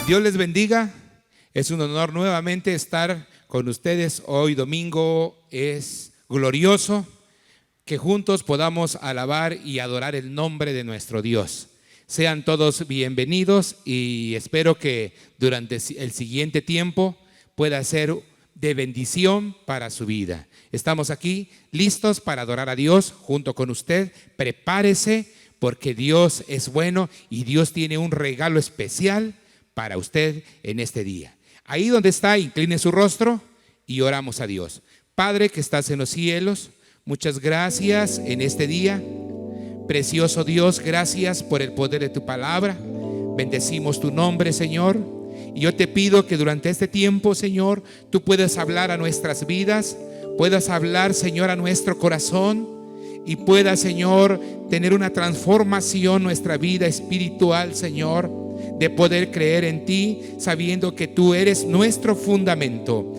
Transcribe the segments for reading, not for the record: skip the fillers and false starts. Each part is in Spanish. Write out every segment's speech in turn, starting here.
Dios les bendiga. Es un honor nuevamente estar con ustedes. Hoy domingo es glorioso que juntos podamos alabar y adorar el nombre de nuestro Dios. Sean todos bienvenidos y espero que durante el siguiente tiempo pueda ser de bendición para su vida. Estamos aquí listos para adorar a Dios junto con usted. Prepárese porque Dios es bueno y Dios tiene un regalo especial para usted en este día. Ahí donde está, incline su rostro y oramos a Dios. Padre que estás en los cielos, muchas gracias en este día. Precioso Dios, gracias por el poder de tu palabra. Bendecimos tu nombre, Señor. Y yo te pido que durante este tiempo, Señor, tú puedas hablar a nuestras vidas, puedas hablar, Señor, a nuestro corazón y pueda, Señor, tener una transformación nuestra vida espiritual, Señor, de poder creer en ti, sabiendo que tú eres nuestro fundamento,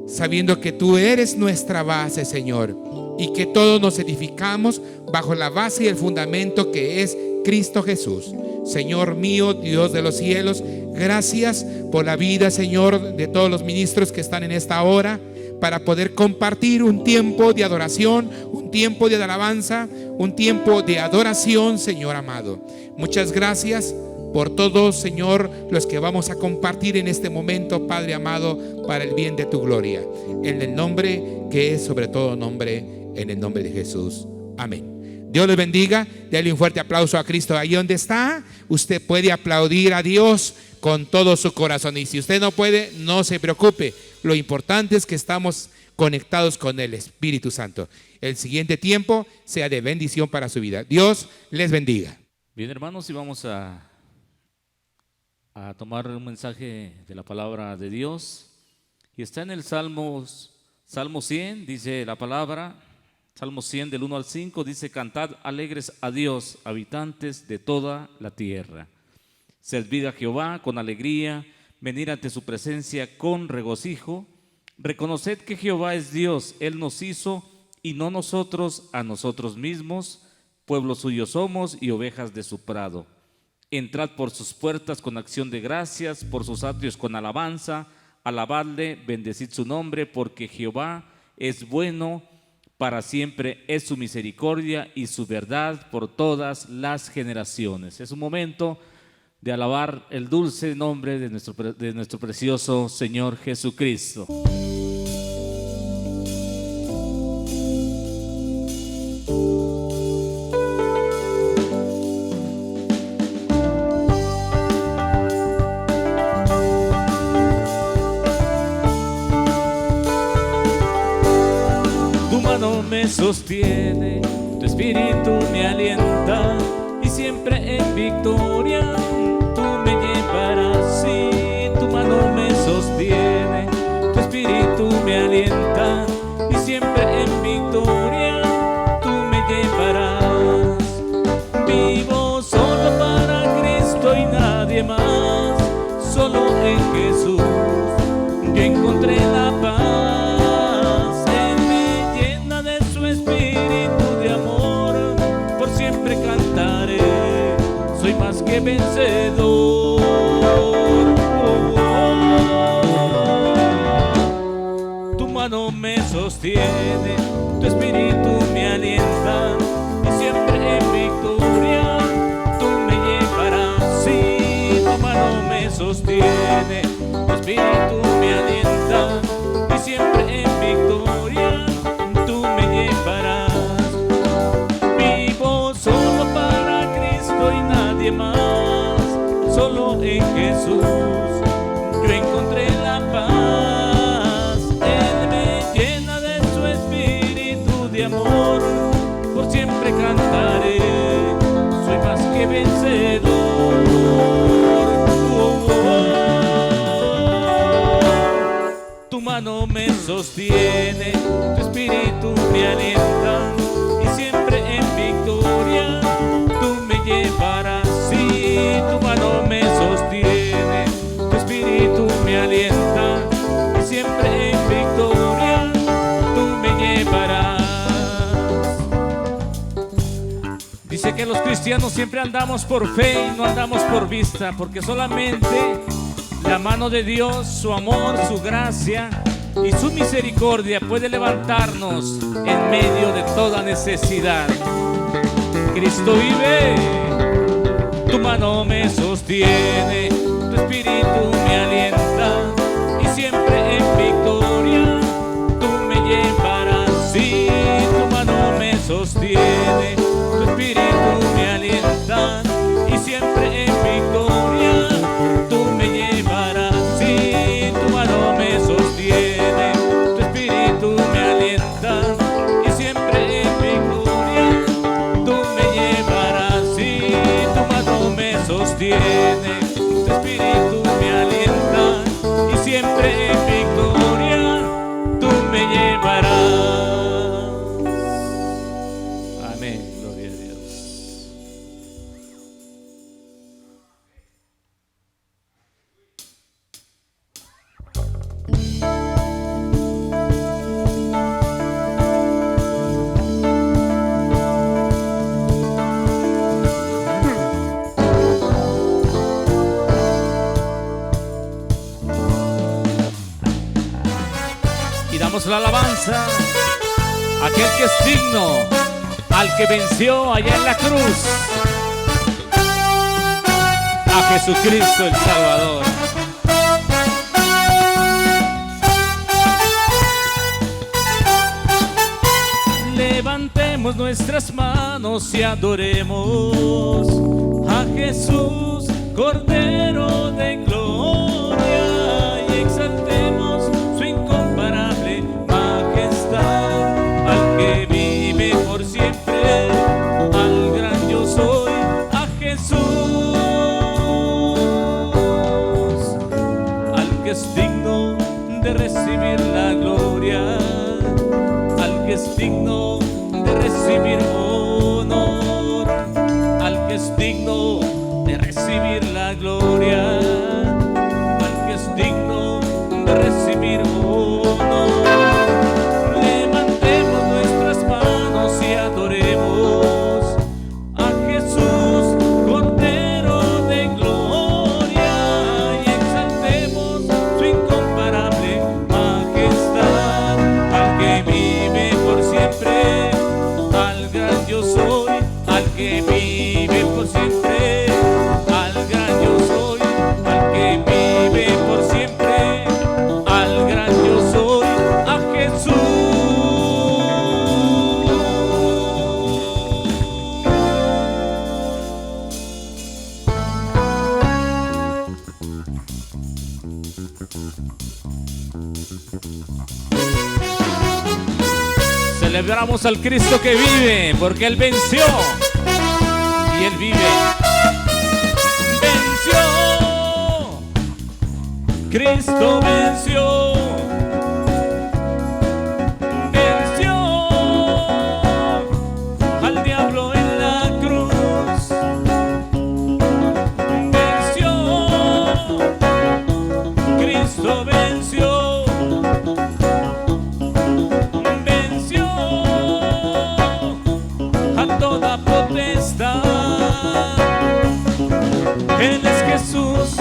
sabiendo que tú eres nuestra base, Señor, y que todos nos edificamos bajo la base y el fundamento que es Cristo Jesús. Señor mío, Dios de los cielos, gracias por la vida, Señor, de todos los ministros que están en esta hora para poder compartir un tiempo de adoración, un tiempo de alabanza, un tiempo de adoración, Señor amado. Muchas gracias por todos, Señor, los que vamos a compartir en este momento, Padre amado, para el bien de tu gloria. En el nombre que es sobre todo nombre, en el nombre de Jesús. Amén. Dios les bendiga. Dale un fuerte aplauso a Cristo. Ahí donde está, usted puede aplaudir a Dios con todo su corazón. Y si usted no puede, no se preocupe. Lo importante es que estamos conectados con el Espíritu Santo. El siguiente tiempo sea de bendición para su vida. Dios les bendiga. Bien, hermanos, y vamos a tomar un mensaje de la palabra de Dios. Y está en el Salmo 100, dice la palabra. Salmo 100 del 1 al 5 dice: cantad alegres a Dios, habitantes de toda la tierra. Servid a Jehová con alegría, venid ante su presencia con regocijo. Reconoced que Jehová es Dios, Él nos hizo y no nosotros a nosotros mismos. Pueblo suyo somos y ovejas de su prado. Entrad por sus puertas con acción de gracias, por sus atrios con alabanza. Alabadle, bendecid su nombre, porque Jehová es bueno, para siempre es su misericordia y su verdad por todas las generaciones. Es un momento de alabar el dulce nombre de nuestro precioso Señor Jesucristo. Me sostiene, tu espíritu me alienta y siempre en victoria tú me llevarás. Sí, tu mano me sostiene, tu espíritu me alienta y siempre en victoria tú me llevarás. Vivo solo para Cristo y nadie más, solo en Jesús yo encontré la paz. Siempre cantaré, soy más que vencedor. Tu mano me sostiene, tu espíritu me alienta y siempre en victoria tú me llevarás. Sí, tu mano me sostiene, tu espíritu me alienta y siempre en victoria tú me llevarás. Y nadie más, solo en Jesús yo encontré la paz. Él me llena de su espíritu de amor, por siempre cantaré, soy más que vencedor. Tu mano me sostiene, tu espíritu me alienta y siempre en victoria tú me llevarás. Sí, tu mano me sostiene, tu espíritu me alienta y siempre en victoria tú me llevarás. Dice que los cristianos siempre andamos por fe y no andamos por vista, porque solamente La mano de Dios, su amor, su gracia y su misericordia puede levantarnos en medio de toda necesidad. Cristo vive, tu mano me sostiene, tu espíritu me alienta y siempre en victoria tú me llevarás. Sí, tu mano me sostiene, tu espíritu me alienta y siempre en victoria tú me llevarás. Sí, tu mano me sostiene, tu espíritu me alienta y siempre en victoria tú me llevarás. Sí, tu mano me sostiene, tu espíritu me alienta y siempre en victoria tú me llevarás. Amén, gloria a Dios. Y damos la alabanza a aquel que es digno, al que venció allá en la cruz, a Jesucristo el Salvador. Levantemos nuestras manos y adoremos a Jesús, Cordero de gloria, y exaltemos su incomparable majestad, al que vive por siempre, al gran yo soy, a Jesús, al que es digno de recibir la gloria, al que es digno de recibir honor, al que es digno de recibir la gloria, al que es digno de recibir honor. Levantemos nuestras manos y adoremos a Jesús, Cordero de gloria, y exaltemos su incomparable majestad, al que vive por siempre, al gran yo soy, al que vive por siempre, al gran yo soy, al que vive por siempre, al gran yo soy, a Jesús. Celebramos al Cristo que vive, porque Él venció y Él vive. Venció, Cristo venció, venció al diablo en la cruz, venció, Cristo venció, venció a toda potestad. Él es Jesús,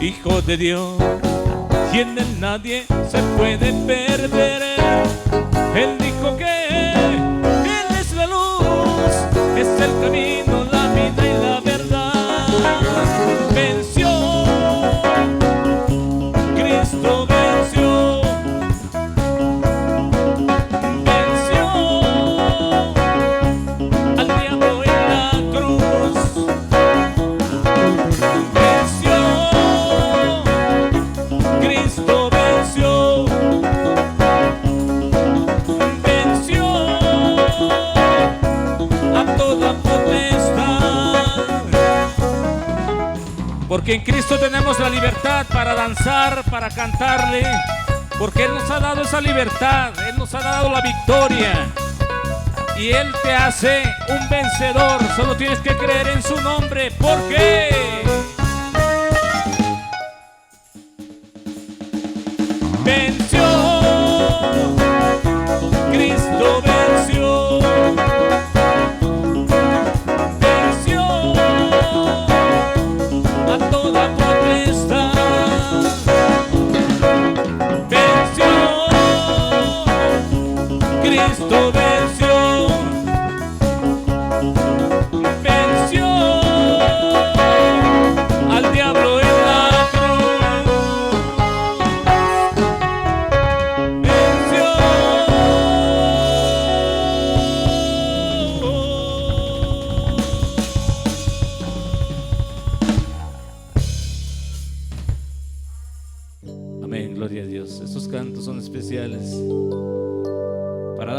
Hijo de Dios, y en él nadie se puede perder. Él dijo que Él es la luz, es el camino, la vida y la verdad. Venció, Cristo venció, venció al diablo en la cruz, venció, Cristo venció, venció a toda potestad. Porque en Cristo tenemos la libertad para danzar, para cantarle, porque Él nos ha dado esa libertad, Él nos ha dado la victoria. Y Él te hace un vencedor, solo tienes que creer en su nombre. ¿Por qué? Venció, Cristo venció, venció a toda potestad.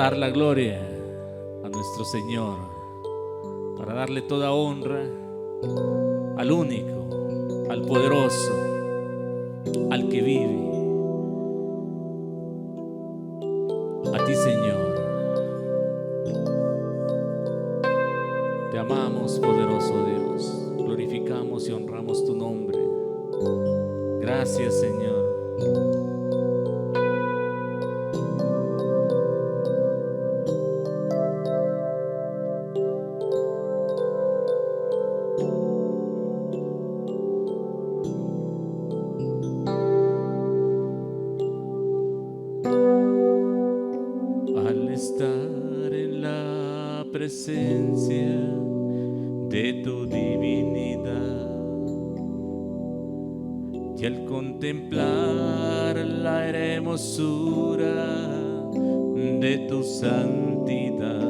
dar la gloria a nuestro Señor, para darle toda honra al único, al poderoso, al que vive. A ti, Señor. Te amamos, poderoso Dios. Glorificamos y honramos tu nombre. Gracias, Señor. Al estar en la presencia de tu divinidad y al contemplar la hermosura de tu santidad,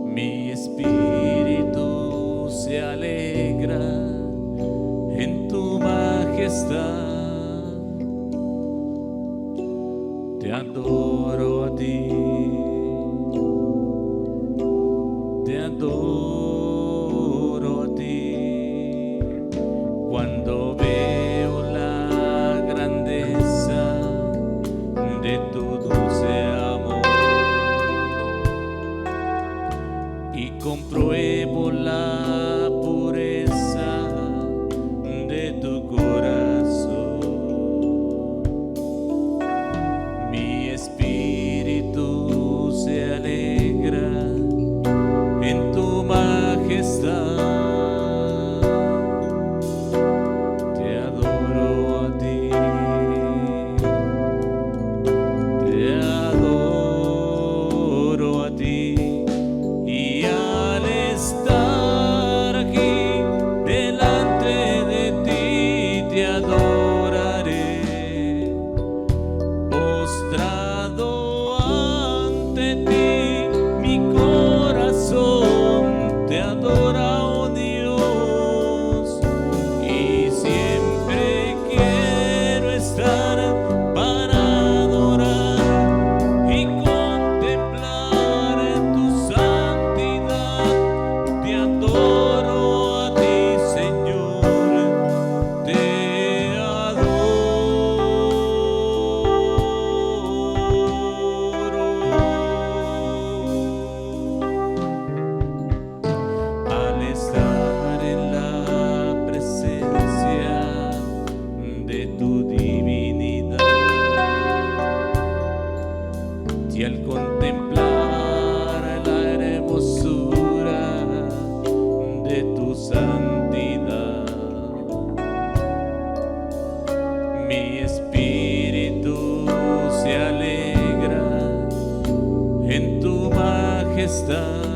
mi espíritu se alegra en tu majestad. Te adoro a ti, te adoro a ti. Cuando veo la grandeza de tu dulce amor y compruebo la pureza de tu corazón, mi espíritu se alegra en tu majestad. Te adoro a ti, te adoro a ti, y al estar aquí delante de ti te adoraré, postrado ante ti mi corazón te adora, oh Dios, y siempre quiero estar para adorar y contemplar tu santidad. Te adoro a ti, Señor, te adoro. Al estar en la presencia de tu divinidad y al contemplar la hermosura de tu santidad, mi espíritu se alegra en tu majestad.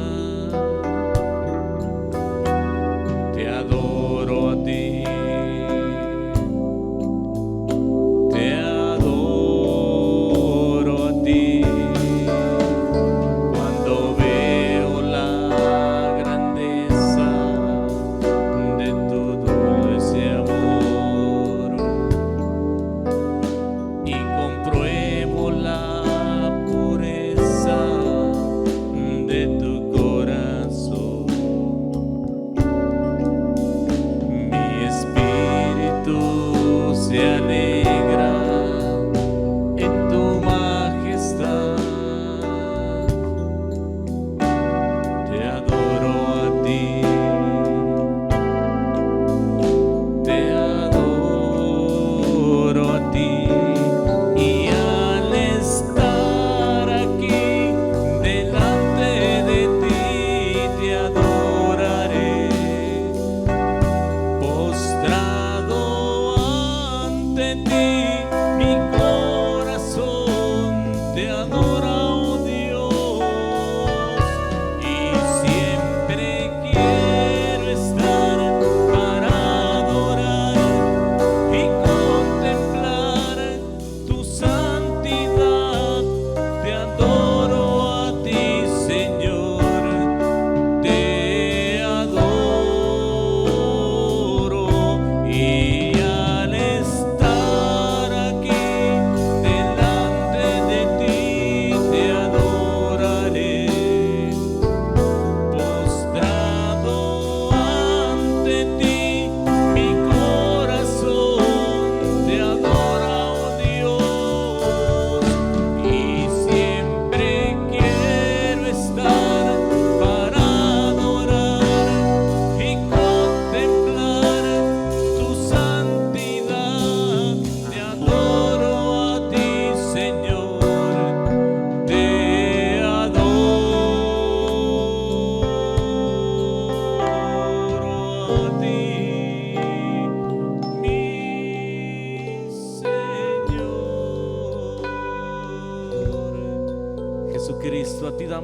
Te adoro a ti, te adoro a ti. Cuando veo la grandeza de tu dulce amor y compruebo la pureza de tu corazón, mi espíritu se alegra en tu majestad. Te adoro a ti, te adoro a ti, y al estar aquí delante de ti te adoraré, postrado ante ti mi corazón te adora, oh Dios, y siempre quiero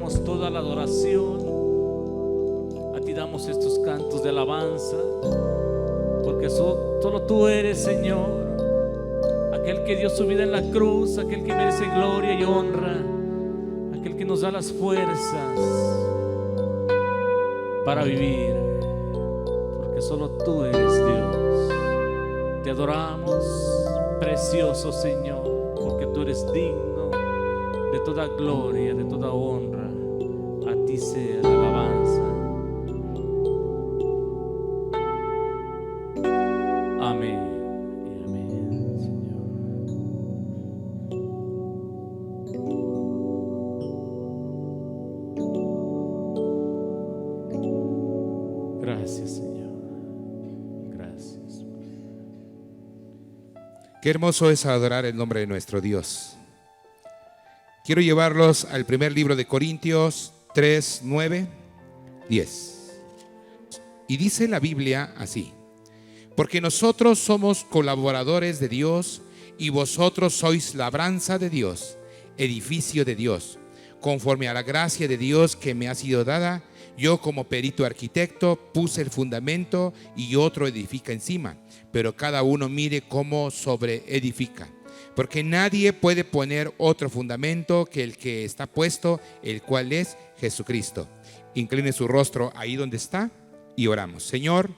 damos toda la adoración, a ti damos estos cantos de alabanza, porque solo tú eres, Señor, aquel que dio su vida en la cruz, aquel que merece gloria y honra, aquel que nos da las fuerzas para vivir, porque solo tú eres Dios. Te adoramos, precioso Señor, porque tú eres digno de toda gloria, de toda honra. A ti sea la alabanza. Amén y amén, Señor. Gracias, Señor. Gracias. Qué hermoso es adorar el nombre de nuestro Dios. Quiero llevarlos al primer libro de Corintios 3, 9, 10. Y dice la Biblia así: porque nosotros somos colaboradores de Dios y vosotros sois labranza de Dios, edificio de Dios, conforme a la gracia de Dios que me ha sido dada. Yo como perito arquitecto puse el fundamento y otro edifica encima, pero cada uno mire cómo sobre edifica. Porque nadie puede poner otro fundamento que el que está puesto, el cual es Jesucristo. Incline su rostro ahí donde está y oramos. Señor,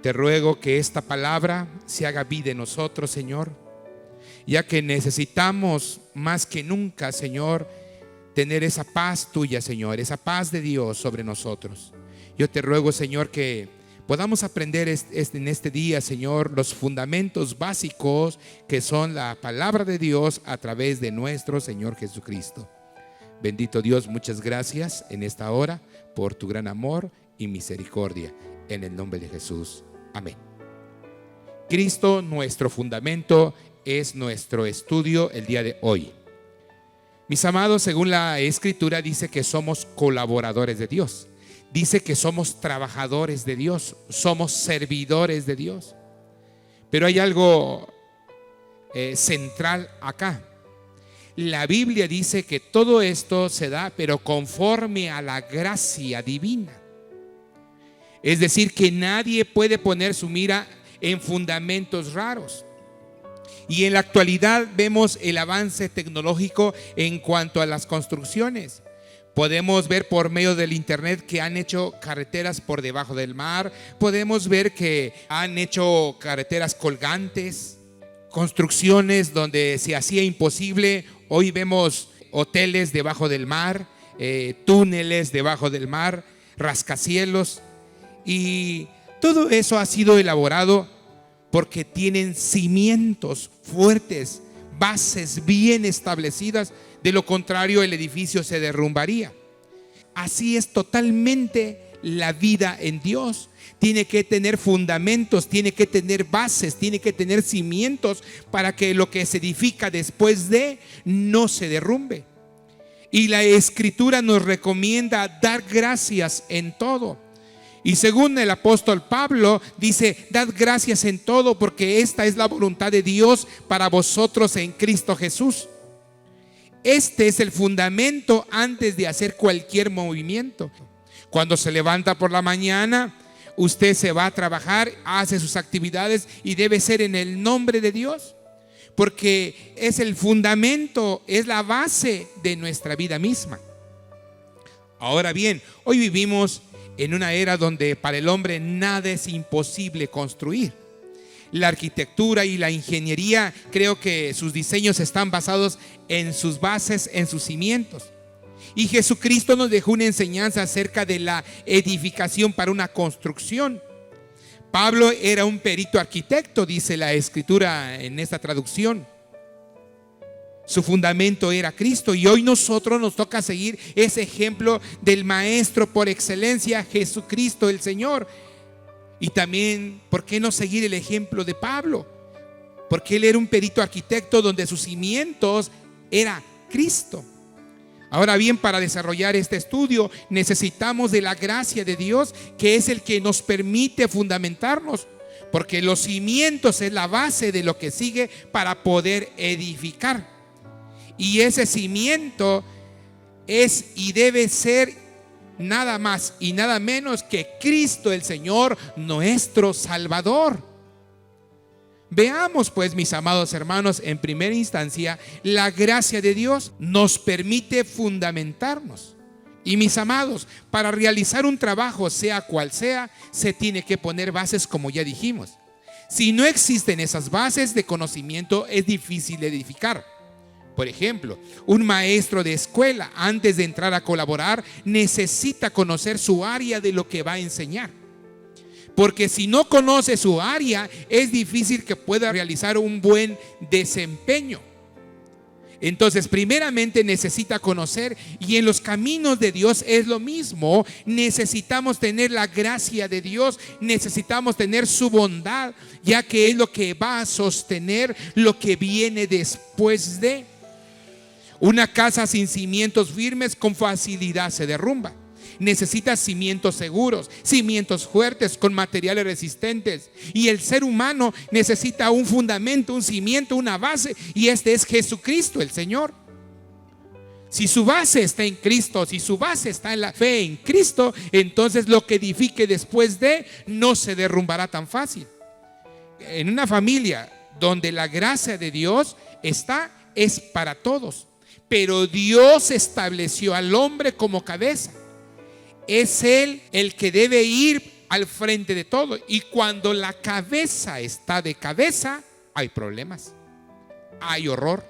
te ruego que esta palabra se haga vida en nosotros, Señor, ya que necesitamos más que nunca, Señor, tener esa paz tuya, Señor, esa paz de Dios sobre nosotros. Yo te ruego, Señor, que podamos aprender en este día, Señor, los fundamentos básicos que son la palabra de Dios a través de nuestro Señor Jesucristo. Bendito Dios, muchas gracias en esta hora por tu gran amor y misericordia. En el nombre de Jesús. Amén. Cristo, nuestro fundamento, es nuestro estudio el día de hoy. Mis amados, según la Escritura dice que somos colaboradores de Dios. Dice que somos trabajadores de Dios, somos servidores de Dios. Pero hay algo central acá. La Biblia dice que todo esto se da, pero conforme a la gracia divina. Es decir, que nadie puede poner su mira en fundamentos raros. Y en la actualidad vemos el avance tecnológico en cuanto a las construcciones. Podemos ver por medio del internet que han hecho carreteras por debajo del mar. Podemos ver que han hecho carreteras colgantes, construcciones donde se hacía imposible. Hoy vemos hoteles debajo del mar, túneles debajo del mar, rascacielos. Y todo eso ha sido elaborado porque tienen cimientos fuertes, bases bien establecidas. De lo contrario, el edificio se derrumbaría. Así es totalmente la vida en Dios. Tiene que tener fundamentos, tiene que tener bases, tiene que tener cimientos para que lo que se edifica después de no se derrumbe. Y la Escritura nos recomienda dar gracias en todo. Y según el apóstol Pablo, dice: dad gracias en todo, porque esta es la voluntad de Dios para vosotros en Cristo Jesús. Este es el fundamento antes de hacer cualquier movimiento. Cuando se levanta por la mañana, usted se va a trabajar, hace sus actividades y debe ser en el nombre de Dios, porque es el fundamento, es la base de nuestra vida misma. Ahora bien, hoy vivimos en una era donde para el hombre nada es imposible construir. La arquitectura y la ingeniería, creo que sus diseños están basados en sus bases, en sus cimientos. Y Jesucristo nos dejó una enseñanza acerca de la edificación para una construcción. Pablo era un perito arquitecto, dice la Escritura en esta traducción. Su fundamento era Cristo, y hoy nosotros nos toca seguir ese ejemplo del maestro por excelencia, Jesucristo el Señor. Y también, ¿por qué no seguir el ejemplo de Pablo? Porque él era un perito arquitecto donde sus cimientos era Cristo. Ahora bien, para desarrollar este estudio necesitamos de la gracia de Dios, que es el que nos permite fundamentarnos, porque los cimientos es la base de lo que sigue para poder edificar. Y ese cimiento es y debe ser nada más y nada menos que Cristo el Señor, nuestro Salvador. Veamos pues, mis amados hermanos, en primera instancia, la gracia de Dios nos permite fundamentarnos. Y mis amados, para realizar un trabajo, sea cual sea, se tiene que poner bases, como ya dijimos. Si no existen esas bases de conocimiento, es difícil edificar. Por ejemplo, un maestro de escuela, antes de entrar a colaborar, necesita conocer su área de lo que va a enseñar. Porque si no conoce su área, es difícil que pueda realizar un buen desempeño. Entonces, primeramente necesita conocer, y en los caminos de Dios es lo mismo. Necesitamos tener la gracia de Dios, necesitamos tener su bondad, ya que es lo que va a sostener lo que viene después de. Una casa sin cimientos firmes con facilidad se derrumba. Necesita cimientos seguros, cimientos fuertes con materiales resistentes. Y el ser humano necesita un fundamento, un cimiento, una base, y este es Jesucristo el Señor. Si su base está en Cristo, si su base está en la fe en Cristo, entonces lo que edifique después de no se derrumbará tan fácil. En una familia donde la gracia de Dios está, es para todos, pero Dios estableció al hombre como cabeza. Es Él el que debe ir al frente de todo. Y cuando la cabeza está de cabeza, hay problemas, hay horror,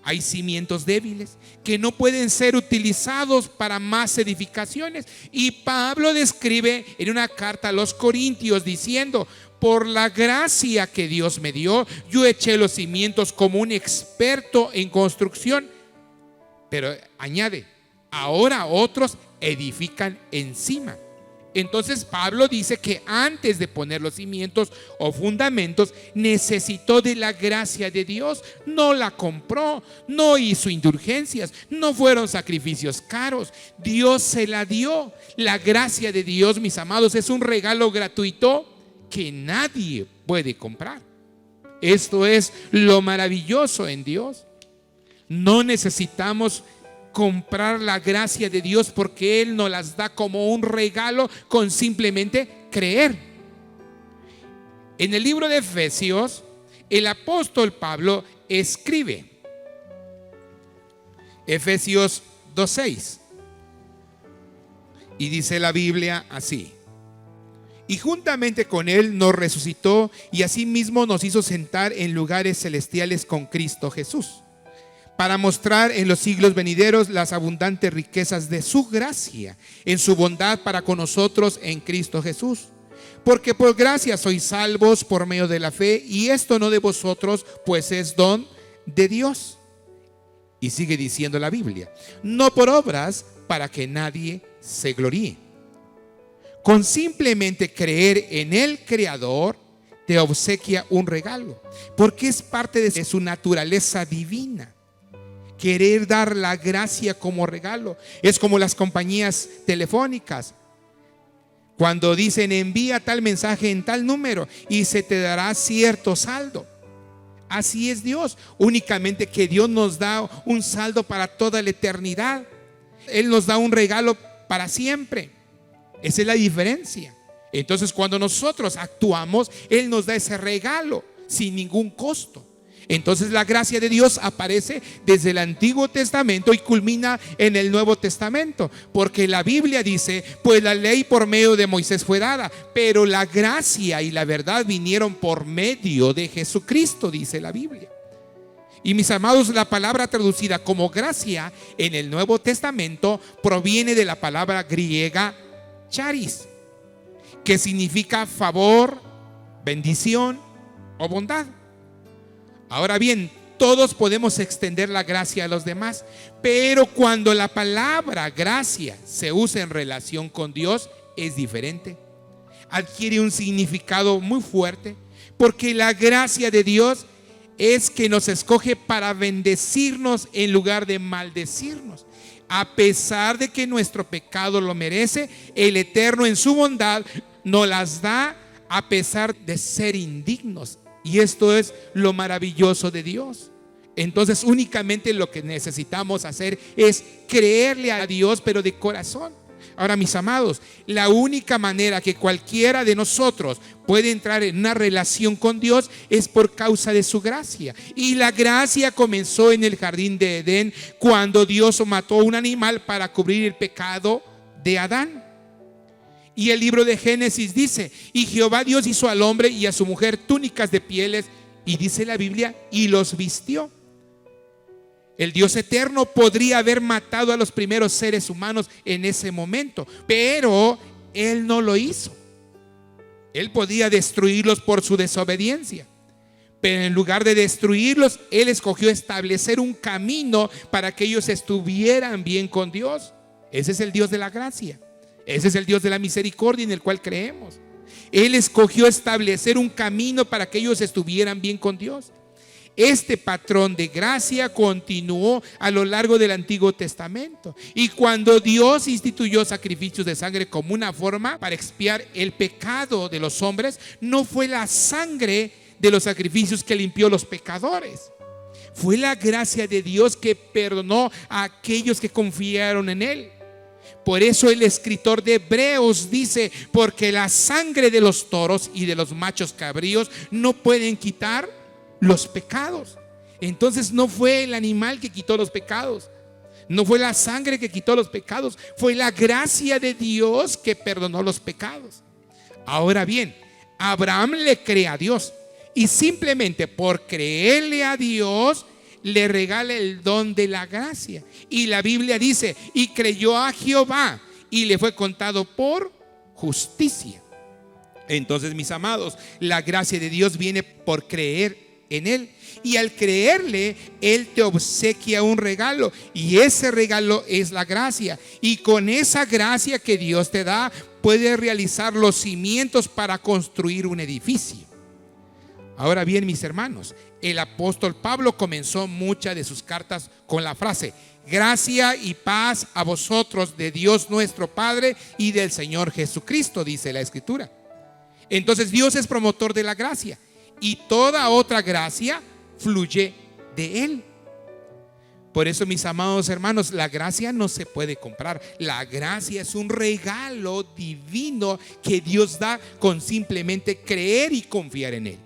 hay cimientos débiles que no pueden ser utilizados para más edificaciones. Y Pablo describe en una carta a los Corintios diciendo: por la gracia que Dios me dio, yo eché los cimientos como un experto en construcción. Pero añade, ahora otros edifican encima. Entonces Pablo dice que antes de poner los cimientos o fundamentos necesitó de la gracia de Dios. No la compró, no hizo indulgencias, no fueron sacrificios caros. Dios se la dio. La gracia de Dios, mis amados, es un regalo gratuito que nadie puede comprar. Esto es lo maravilloso en Dios. No necesitamos comprar la gracia de Dios, porque Él nos las da como un regalo con simplemente creer. En el libro de Efesios, el apóstol Pablo escribe, Efesios 2:6, y dice la Biblia así: y juntamente con Él nos resucitó, y asimismo nos hizo sentar en lugares celestiales con Cristo Jesús, para mostrar en los siglos venideros las abundantes riquezas de su gracia en su bondad para con nosotros en Cristo Jesús. Porque por gracia sois salvos por medio de la fe, y esto no de vosotros, pues es don de Dios. Y sigue diciendo la Biblia: no por obras, para que nadie se gloríe. Con simplemente creer en el Creador, te obsequia un regalo, porque es parte de su naturaleza divina. Querer dar la gracia como regalo es como las compañías telefónicas, cuando dicen: envía tal mensaje en tal número y se te dará cierto saldo. Así es Dios, únicamente que Dios nos da un saldo para toda la eternidad. Él nos da un regalo para siempre. Esa es la diferencia. Entonces, cuando nosotros actuamos, Él nos da ese regalo sin ningún costo. Entonces la gracia de Dios aparece desde el Antiguo Testamento y culmina en el Nuevo Testamento, porque la Biblia dice: pues la ley por medio de Moisés fue dada, pero la gracia y la verdad vinieron por medio de Jesucristo, dice la Biblia. Y mis amados, la palabra traducida como gracia en el Nuevo Testamento proviene de la palabra griega charis, que significa favor, bendición o bondad. Ahora bien, todos podemos extender la gracia a los demás, pero cuando la palabra gracia se usa en relación con Dios, es diferente. Adquiere un significado muy fuerte, porque la gracia de Dios es que nos escoge para bendecirnos en lugar de maldecirnos. A pesar de que nuestro pecado lo merece, el Eterno en su bondad nos las da a pesar de ser indignos. Y esto es lo maravilloso de Dios. Entonces únicamente lo que necesitamos hacer es creerle a Dios, pero de corazón. Ahora, mis amados, la única manera que cualquiera de nosotros puede entrar en una relación con Dios es por causa de su gracia. Y la gracia comenzó en el jardín de Edén, cuando Dios mató un animal para cubrir el pecado de Adán. Y el libro de Génesis dice: y Jehová Dios hizo al hombre y a su mujer túnicas de pieles, y dice la Biblia, y los vistió. El Dios eterno podría haber matado a los primeros seres humanos en ese momento, pero Él no lo hizo. Él podía destruirlos por su desobediencia, pero en lugar de destruirlos, Él escogió establecer un camino para que ellos estuvieran bien con Dios. Ese es el Dios de la gracia. Ese es el Dios de la misericordia en el cual creemos. Él escogió establecer un camino para que ellos estuvieran bien con Dios. Este patrón de gracia continuó a lo largo del Antiguo Testamento. Y cuando Dios instituyó sacrificios de sangre como una forma para expiar el pecado de los hombres, no fue la sangre de los sacrificios que limpió los pecadores. Fue la gracia de Dios que perdonó a aquellos que confiaron en Él. Por eso el escritor de Hebreos dice: porque la sangre de los toros y de los machos cabríos no pueden quitar los pecados. Entonces no fue el animal que quitó los pecados, no fue la sangre que quitó los pecados, fue la gracia de Dios que perdonó los pecados. Ahora bien, Abraham le cree a Dios, y simplemente por creerle a Dios le regala el don de la gracia. Y la Biblia dice: y creyó a Jehová y le fue contado por justicia. Entonces, mis amados, la gracia de Dios viene por creer en Él, y al creerle, Él te obsequia un regalo, y ese regalo es la gracia. Y con esa gracia que Dios te da, puedes realizar los cimientos para construir un edificio. Ahora bien, mis hermanos, el apóstol Pablo comenzó muchas de sus cartas con la frase: gracia y paz a vosotros de Dios nuestro Padre y del Señor Jesucristo, dice la Escritura. Entonces Dios es promotor de la gracia, y toda otra gracia fluye de Él. Por eso, mis amados hermanos, la gracia no se puede comprar. La gracia es un regalo divino que Dios da con simplemente creer y confiar en Él.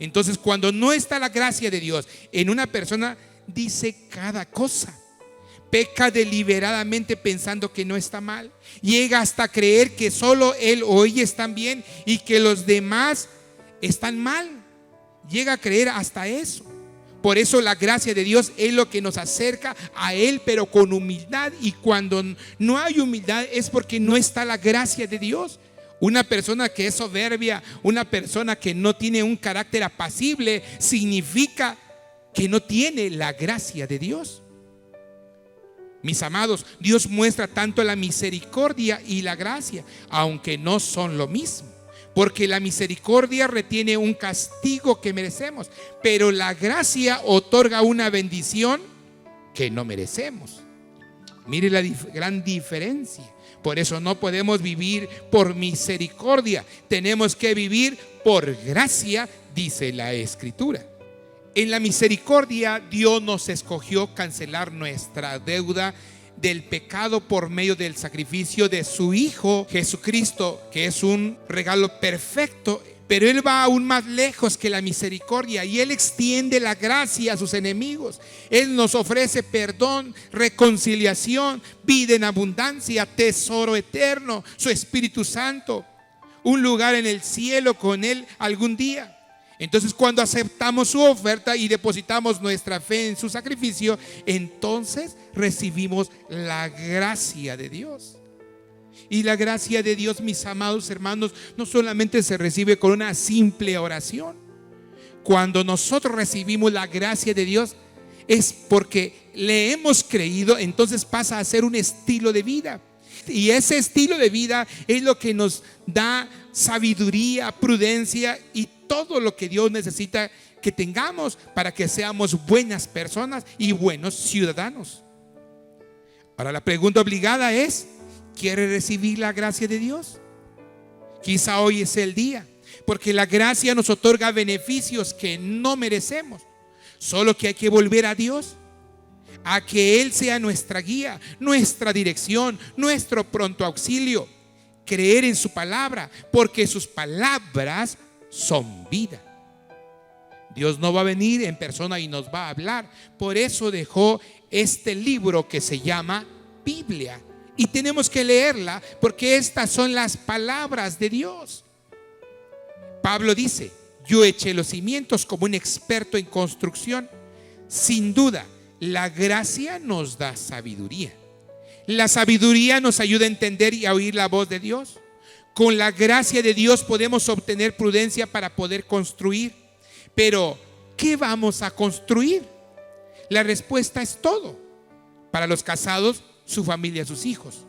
Entonces, cuando no está la gracia de Dios en una persona, dice cada cosa. Peca deliberadamente pensando que no está mal. Llega hasta creer que solo él o ella están bien y que los demás están mal. Llega a creer hasta eso. Por eso la gracia de Dios es lo que nos acerca a Él, pero con humildad. Y cuando no hay humildad es porque no está la gracia de Dios. Una persona que es soberbia, una persona que no tiene un carácter apacible, significa que no tiene la gracia de Dios. Mis amados, Dios muestra tanto la misericordia y la gracia, aunque no son lo mismo. Porque la misericordia retiene un castigo que merecemos, pero la gracia otorga una bendición que no merecemos. Mire la gran diferencia. Por eso no podemos vivir por misericordia, tenemos que vivir por gracia, dice la Escritura. En la misericordia, Dios nos escogió cancelar nuestra deuda del pecado por medio del sacrificio de su Hijo Jesucristo, que es un regalo perfecto. Pero Él va aún más lejos que la misericordia, y Él extiende la gracia a sus enemigos. Él nos ofrece perdón, reconciliación, vida en abundancia, tesoro eterno, su Espíritu Santo, un lugar en el cielo con Él algún día. Entonces, cuando aceptamos su oferta y depositamos nuestra fe en su sacrificio, entonces recibimos la gracia de Dios. Y la gracia de Dios, mis amados hermanos, no solamente se recibe con una simple oración. Cuando nosotros recibimos la gracia de Dios, es porque le hemos creído, entonces pasa a ser un estilo de vida. Y ese estilo de vida es lo que nos da sabiduría, prudencia y todo lo que Dios necesita que tengamos para que seamos buenas personas y buenos ciudadanos. Ahora, la pregunta obligada es: ¿quiere recibir la gracia de Dios? Quizá hoy es el día, porque la gracia nos otorga beneficios que no merecemos. Solo que hay que volver a Dios, a que Él sea nuestra guía, nuestra dirección, nuestro pronto auxilio. Creer en su palabra, porque sus palabras son vida. Dios no va a venir en persona y nos va a hablar. Por eso dejó este libro que se llama Biblia. Y tenemos que leerla porque estas son las palabras de Dios. Pablo dice: yo eché los cimientos como un experto en construcción. Sin duda, la gracia nos da sabiduría. La sabiduría nos ayuda a entender y a oír la voz de Dios. Con la gracia de Dios podemos obtener prudencia para poder construir. Pero, ¿qué vamos a construir? La respuesta es todo. Para los casados, su familia, sus hijos,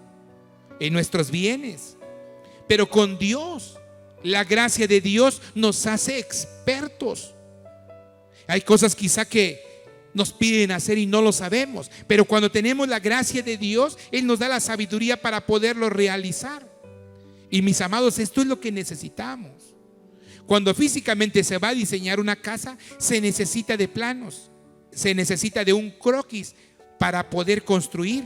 en nuestros bienes. Pero con Dios, la gracia de Dios nos hace expertos. Hay cosas quizá que nos piden hacer y no lo sabemos, pero cuando tenemos la gracia de Dios, Él nos da la sabiduría para poderlo realizar. Y mis amados, esto es lo que necesitamos. Cuando físicamente se va a diseñar una casa, se necesita de planos, se necesita de un croquis para poder construir,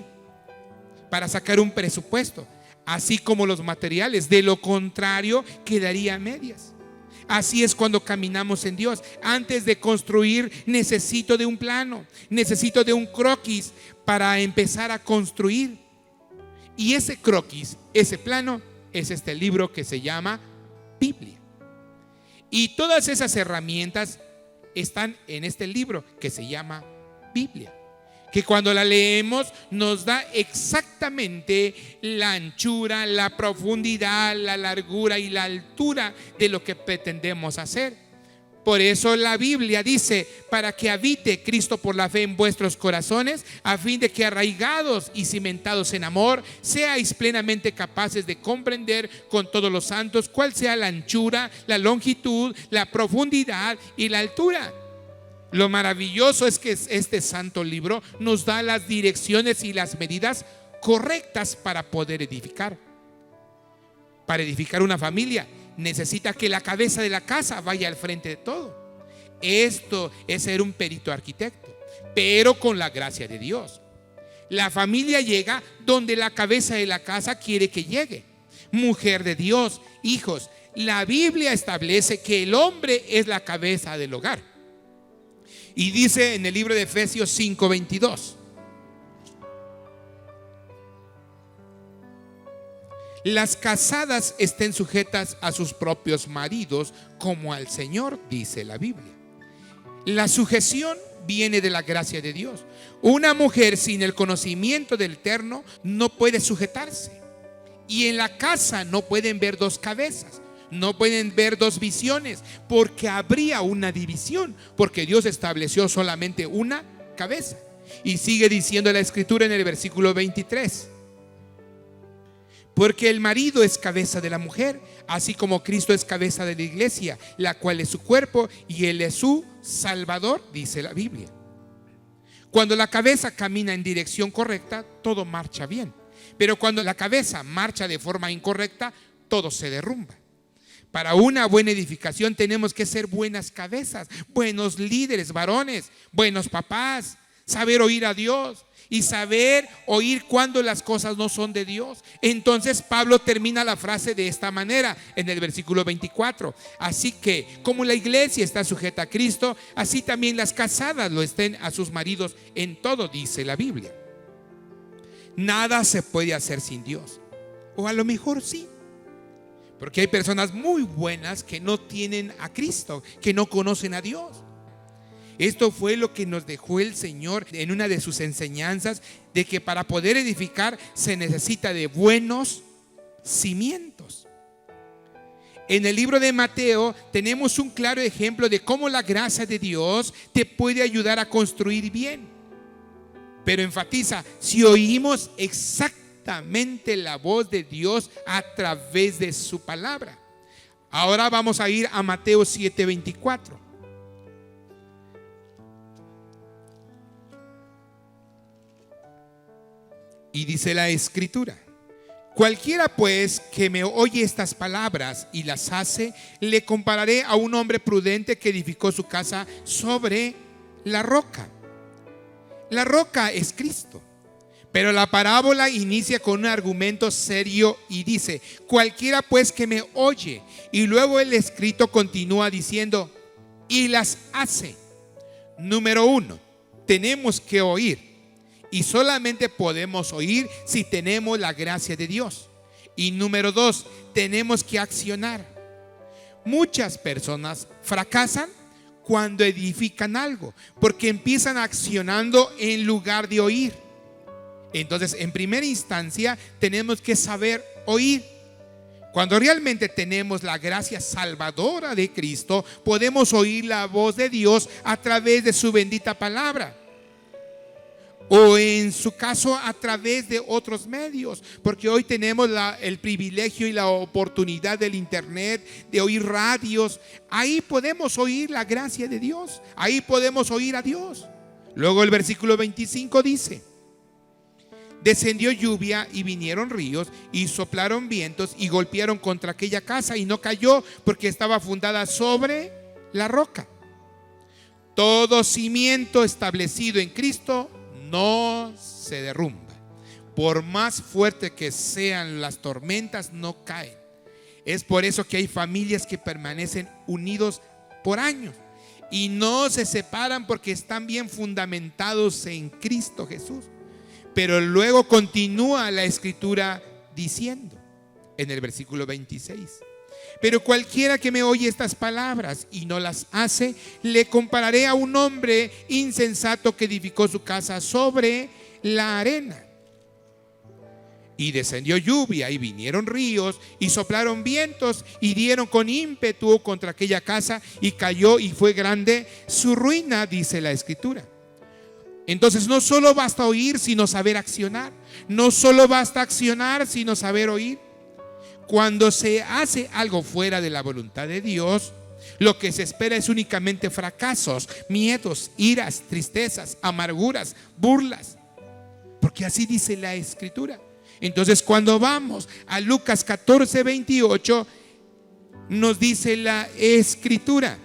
para sacar un presupuesto, así como los materiales. De lo contrario, quedaría a medias. Así es cuando caminamos en Dios. Antes de construir, necesito de un plano, necesito de un croquis para empezar a construir. Y ese croquis, ese plano, es este libro que se llama Biblia. Y todas esas herramientas están en este libro que se llama Biblia, que cuando la leemos nos da exactamente la anchura, la profundidad, la largura y la altura de lo que pretendemos hacer. Por eso la Biblia dice: para que habite Cristo por la fe en vuestros corazones, a fin de que arraigados y cimentados en amor, seáis plenamente capaces de comprender con todos los santos cuál sea la anchura, la longitud, la profundidad y la altura. Lo maravilloso es que este santo libro nos da las direcciones y las medidas correctas para poder edificar. Para edificar una familia, necesita que la cabeza de la casa vaya al frente de todo. Esto es ser un perito arquitecto, pero con la gracia de Dios. La familia llega donde la cabeza de la casa quiere que llegue. Mujer de Dios, hijos, la Biblia establece que el hombre es la cabeza del hogar. Y dice en el libro de Efesios 5:22: las casadas estén sujetas a sus propios maridos como al Señor, dice la Biblia. La sujeción viene de la gracia de Dios. Una mujer sin el conocimiento del Eterno no puede sujetarse. Y en la casa no pueden ver dos cabezas, no pueden ver dos visiones, porque habría una división, porque Dios estableció solamente una cabeza. Y sigue diciendo la Escritura en el versículo 23: porque el marido es cabeza de la mujer, así como Cristo es cabeza de la iglesia, la cual es su cuerpo y Él es su Salvador, dice la Biblia. Cuando la cabeza camina en dirección correcta, todo marcha bien. Pero cuando la cabeza marcha de forma incorrecta, todo se derrumba. Para una buena edificación tenemos que ser buenas cabezas, buenos líderes, varones, buenos papás, saber oír a Dios y saber oír cuando las cosas no son de Dios. Entonces Pablo termina la frase de esta manera en el versículo 24: así que como la iglesia está sujeta a Cristo, así también las casadas lo estén a sus maridos en todo, dice la Biblia. Nada se puede hacer sin Dios, o a lo mejor sí, porque hay personas muy buenas que no tienen a Cristo, que no conocen a Dios. Esto fue lo que nos dejó el Señor en una de sus enseñanzas, de que para poder edificar se necesita de buenos cimientos. En el libro de Mateo tenemos un claro ejemplo de cómo la gracia de Dios te puede ayudar a construir bien. Pero enfatiza: si oímos exactamente la voz de Dios a través de su palabra. Ahora vamos a ir a Mateo 7:24. Y dice la Escritura: cualquiera pues que me oye estas palabras y las hace, le compararé a un hombre prudente que edificó su casa sobre la roca. La roca es Cristo. Pero la parábola inicia con un argumento serio y dice: cualquiera pues que me oye. Y luego el escrito continúa diciendo: y las hace. Número 1, tenemos que oír. Y solamente podemos oír si tenemos la gracia de Dios. Y número 2, tenemos que accionar. Muchas personas fracasan cuando edifican algo, porque empiezan accionando en lugar de oír. Entonces, en primera instancia, tenemos que saber oír. Cuando realmente tenemos la gracia salvadora de Cristo, podemos oír la voz de Dios a través de su bendita palabra. O en su caso a través de otros medios, porque hoy tenemos el privilegio y la oportunidad del internet, de oír radios. Ahí podemos oír la gracia de Dios, ahí podemos oír a Dios. Luego el versículo 25 dice: descendió lluvia y vinieron ríos y soplaron vientos y golpearon contra aquella casa y no cayó, porque estaba fundada sobre la roca. Todo cimiento establecido en Cristo no se derrumba. Por más fuerte que sean las tormentas, no caen. Es por eso que hay familias que permanecen unidos por años y no se separan, porque están bien fundamentados en Cristo Jesús. Pero luego continúa la escritura diciendo en el versículo 26: pero cualquiera que me oye estas palabras y no las hace, le compararé a un hombre insensato que edificó su casa sobre la arena. Y descendió lluvia y vinieron ríos y soplaron vientos y dieron con ímpetu contra aquella casa y cayó y fue grande su ruina, dice la escritura. Entonces no solo basta oír, sino saber accionar. No solo basta accionar, sino saber oír. Cuando se hace algo fuera de la voluntad de Dios, lo que se espera es únicamente fracasos, miedos, iras, tristezas, amarguras, burlas, porque así dice la escritura. Entonces, cuando vamos a Lucas 14:28, nos dice la escritura: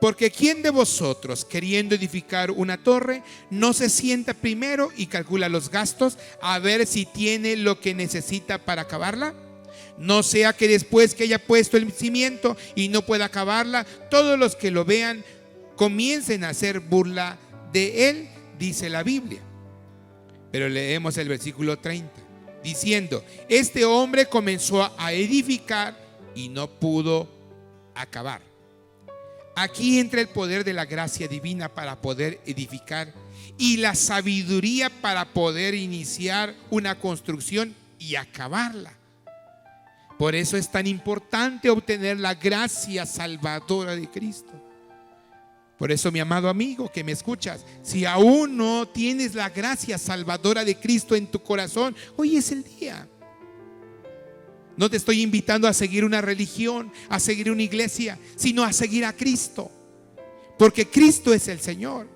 porque ¿quién de vosotros, queriendo edificar una torre, no se sienta primero y calcula los gastos a ver si tiene lo que necesita para acabarla? No sea que después que haya puesto el cimiento y no pueda acabarla, todos los que lo vean comiencen a hacer burla de él, dice la Biblia. Pero leemos el versículo 30 diciendo: este hombre comenzó a edificar y no pudo acabar. Aquí entra el poder de la gracia divina para poder edificar y la sabiduría para poder iniciar una construcción y acabarla. Por eso es tan importante obtener la gracia salvadora de Cristo. Por eso, mi amado amigo que me escuchas, si aún no tienes la gracia salvadora de Cristo en tu corazón, hoy es el día. No te estoy invitando a seguir una religión, a seguir una iglesia, sino a seguir a Cristo, porque Cristo es el Señor.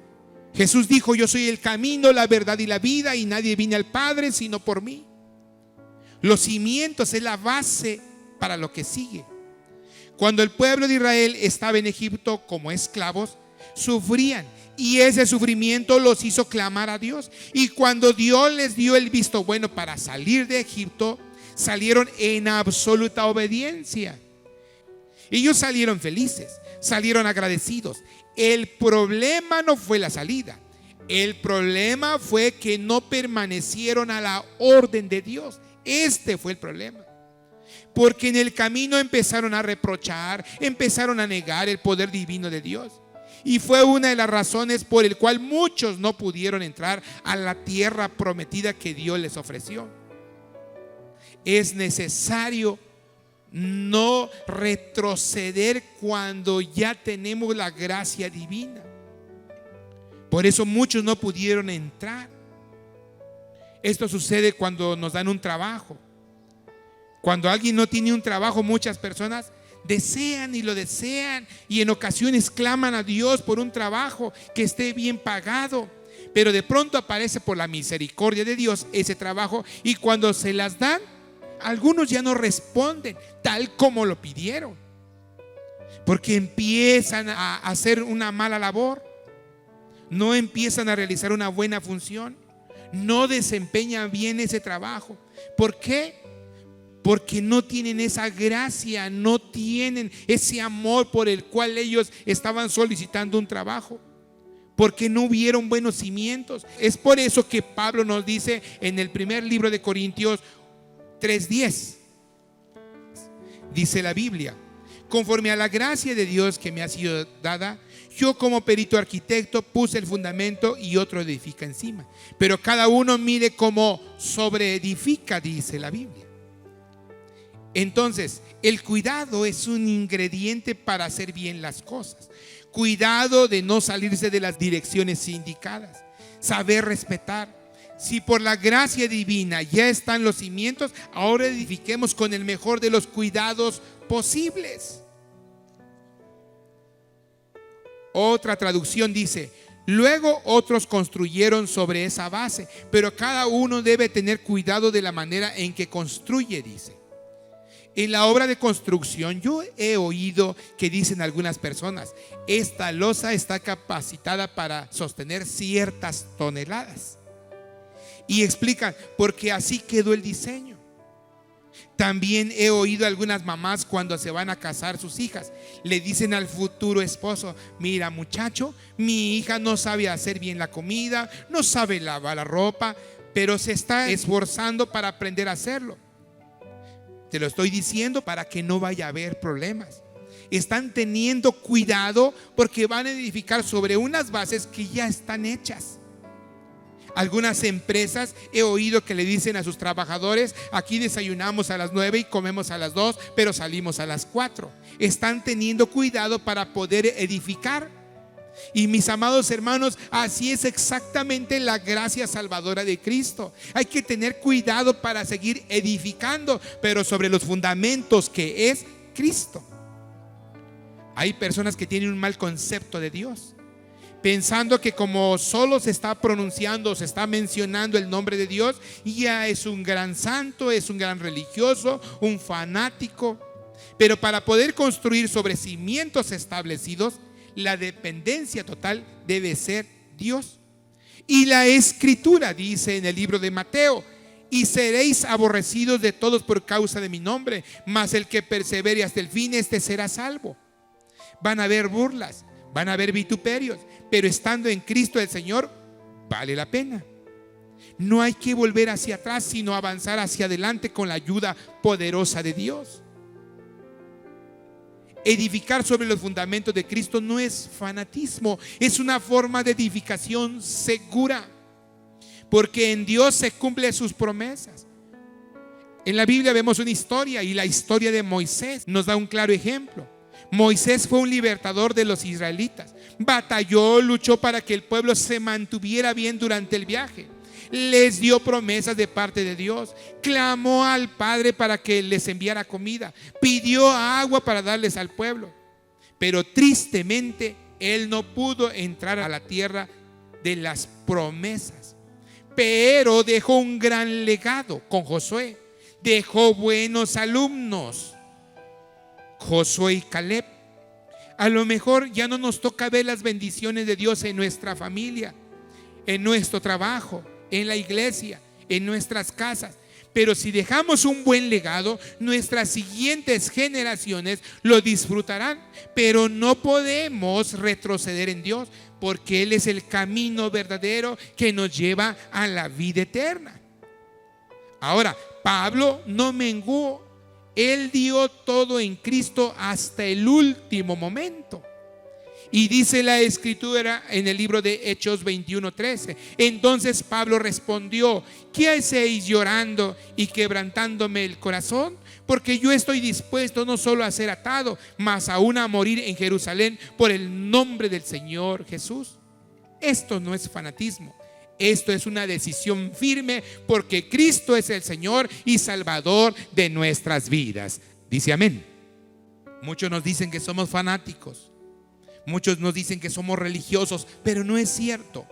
Jesús dijo: yo soy el camino, la verdad y la vida, y nadie viene al Padre sino por mí. Los cimientos es la base para lo que sigue. Cuando el pueblo de Israel estaba en Egipto como esclavos, sufrían, y ese sufrimiento los hizo clamar a Dios. Y cuando Dios les dio el visto bueno para salir de Egipto, salieron en absoluta obediencia. Ellos salieron felices, salieron agradecidos. El problema no fue la salida, el problema fue que no permanecieron a la orden de Dios. Este fue el problema, porque en el camino empezaron a reprochar, empezaron a negar el poder divino de Dios. Y fue una de las razones por el cual muchos no pudieron entrar a la tierra prometida que Dios les ofreció. Es necesario no retroceder cuando ya tenemos la gracia divina. Por eso muchos no pudieron entrar. Esto sucede cuando nos dan un trabajo. Cuando alguien no tiene un trabajo, muchas personas desean y lo desean, y en ocasiones claman a Dios por un trabajo que esté bien pagado. Pero de pronto aparece por la misericordia de Dios ese trabajo, y cuando se las dan, Algunos ya no responden tal como lo pidieron, porque empiezan a hacer una mala labor, no empiezan a realizar una buena función, no desempeñan bien ese trabajo. ¿Por qué? Porque no tienen esa gracia, no tienen ese amor por el cual ellos estaban solicitando un trabajo, porque no hubieron buenos cimientos. Es por eso que Pablo nos dice en el primer libro de Corintios 3:10, dice la Biblia: conforme a la gracia de Dios que me ha sido dada, yo como perito arquitecto puse el fundamento y otro edifica encima, pero cada uno mire cómo sobreedifica, dice la Biblia. Entonces, el cuidado es un ingrediente para hacer bien las cosas. Cuidado de no salirse de las direcciones indicadas. Saber respetar. Si por la gracia divina ya están los cimientos, ahora edifiquemos con el mejor de los cuidados posibles. Otra traducción dice: luego otros construyeron sobre esa base, pero cada uno debe tener cuidado de la manera en que construye, dice. En la obra de construcción yo he oído que dicen algunas personas: esta losa está capacitada para sostener ciertas toneladas. Y explican: porque así quedó el diseño. También he oído a algunas mamás, cuando se van a casar sus hijas, le dicen al futuro esposo: mira, muchacho, mi hija no sabe hacer bien la comida, no sabe lavar la ropa, pero se está esforzando para aprender a hacerlo. Te lo estoy diciendo para que no vaya a haber problemas. Están teniendo cuidado porque van a edificar sobre unas bases que ya están hechas. Algunas empresas he oído que le dicen a sus trabajadores: aquí desayunamos a las 9 y comemos a las 2, pero salimos a las 4. Están teniendo cuidado para poder edificar. Y mis amados hermanos, así es exactamente la gracia salvadora de Cristo. Hay que tener cuidado para seguir edificando, pero sobre los fundamentos que es Cristo. Hay personas que tienen un mal concepto de Dios, pensando que como solo se está pronunciando, se está mencionando el nombre de Dios, ya es un gran santo, es un gran religioso, un fanático. Pero para poder construir sobre cimientos establecidos, la dependencia total debe ser Dios. Y la Escritura dice en el libro de Mateo: y seréis aborrecidos de todos por causa de mi nombre, mas el que persevere hasta el fin, este será salvo. Van a haber burlas, van a haber vituperios, pero estando en Cristo el Señor, vale la pena. No hay que volver hacia atrás, sino avanzar hacia adelante con la ayuda poderosa de Dios. Edificar sobre los fundamentos de Cristo no es fanatismo, es una forma de edificación segura, porque en Dios se cumplen sus promesas. En la Biblia vemos una historia, y la historia de Moisés nos da un claro ejemplo. Moisés fue un libertador de los israelitas. Batalló, luchó para que el pueblo se mantuviera bien durante el viaje. Les dio promesas de parte de Dios. Clamó al Padre para que les enviara comida. Pidió agua para darles al pueblo. Pero tristemente él no pudo entrar a la tierra de las promesas. Pero dejó un gran legado con Josué. Dejó buenos alumnos, Josué y Caleb. A lo mejor ya no nos toca ver las bendiciones de Dios en nuestra familia, en nuestro trabajo, en la iglesia, en nuestras casas. Pero si dejamos un buen legado, nuestras siguientes generaciones lo disfrutarán. Pero no podemos retroceder en Dios, porque Él es el camino verdadero que nos lleva a la vida eterna. Ahora, Pablo no menguó. Él dio todo en Cristo hasta el último momento. Y dice la Escritura en el libro de Hechos 21:13: entonces Pablo respondió: ¿qué hacéis llorando y quebrantándome el corazón? Porque yo estoy dispuesto no solo a ser atado, mas aún a morir en Jerusalén por el nombre del Señor Jesús. Esto no es fanatismo. Esto es una decisión firme, porque Cristo es el Señor y Salvador de nuestras vidas. Dice amén. Muchos nos dicen que somos fanáticos. Muchos nos dicen que somos religiosos, pero no es cierto.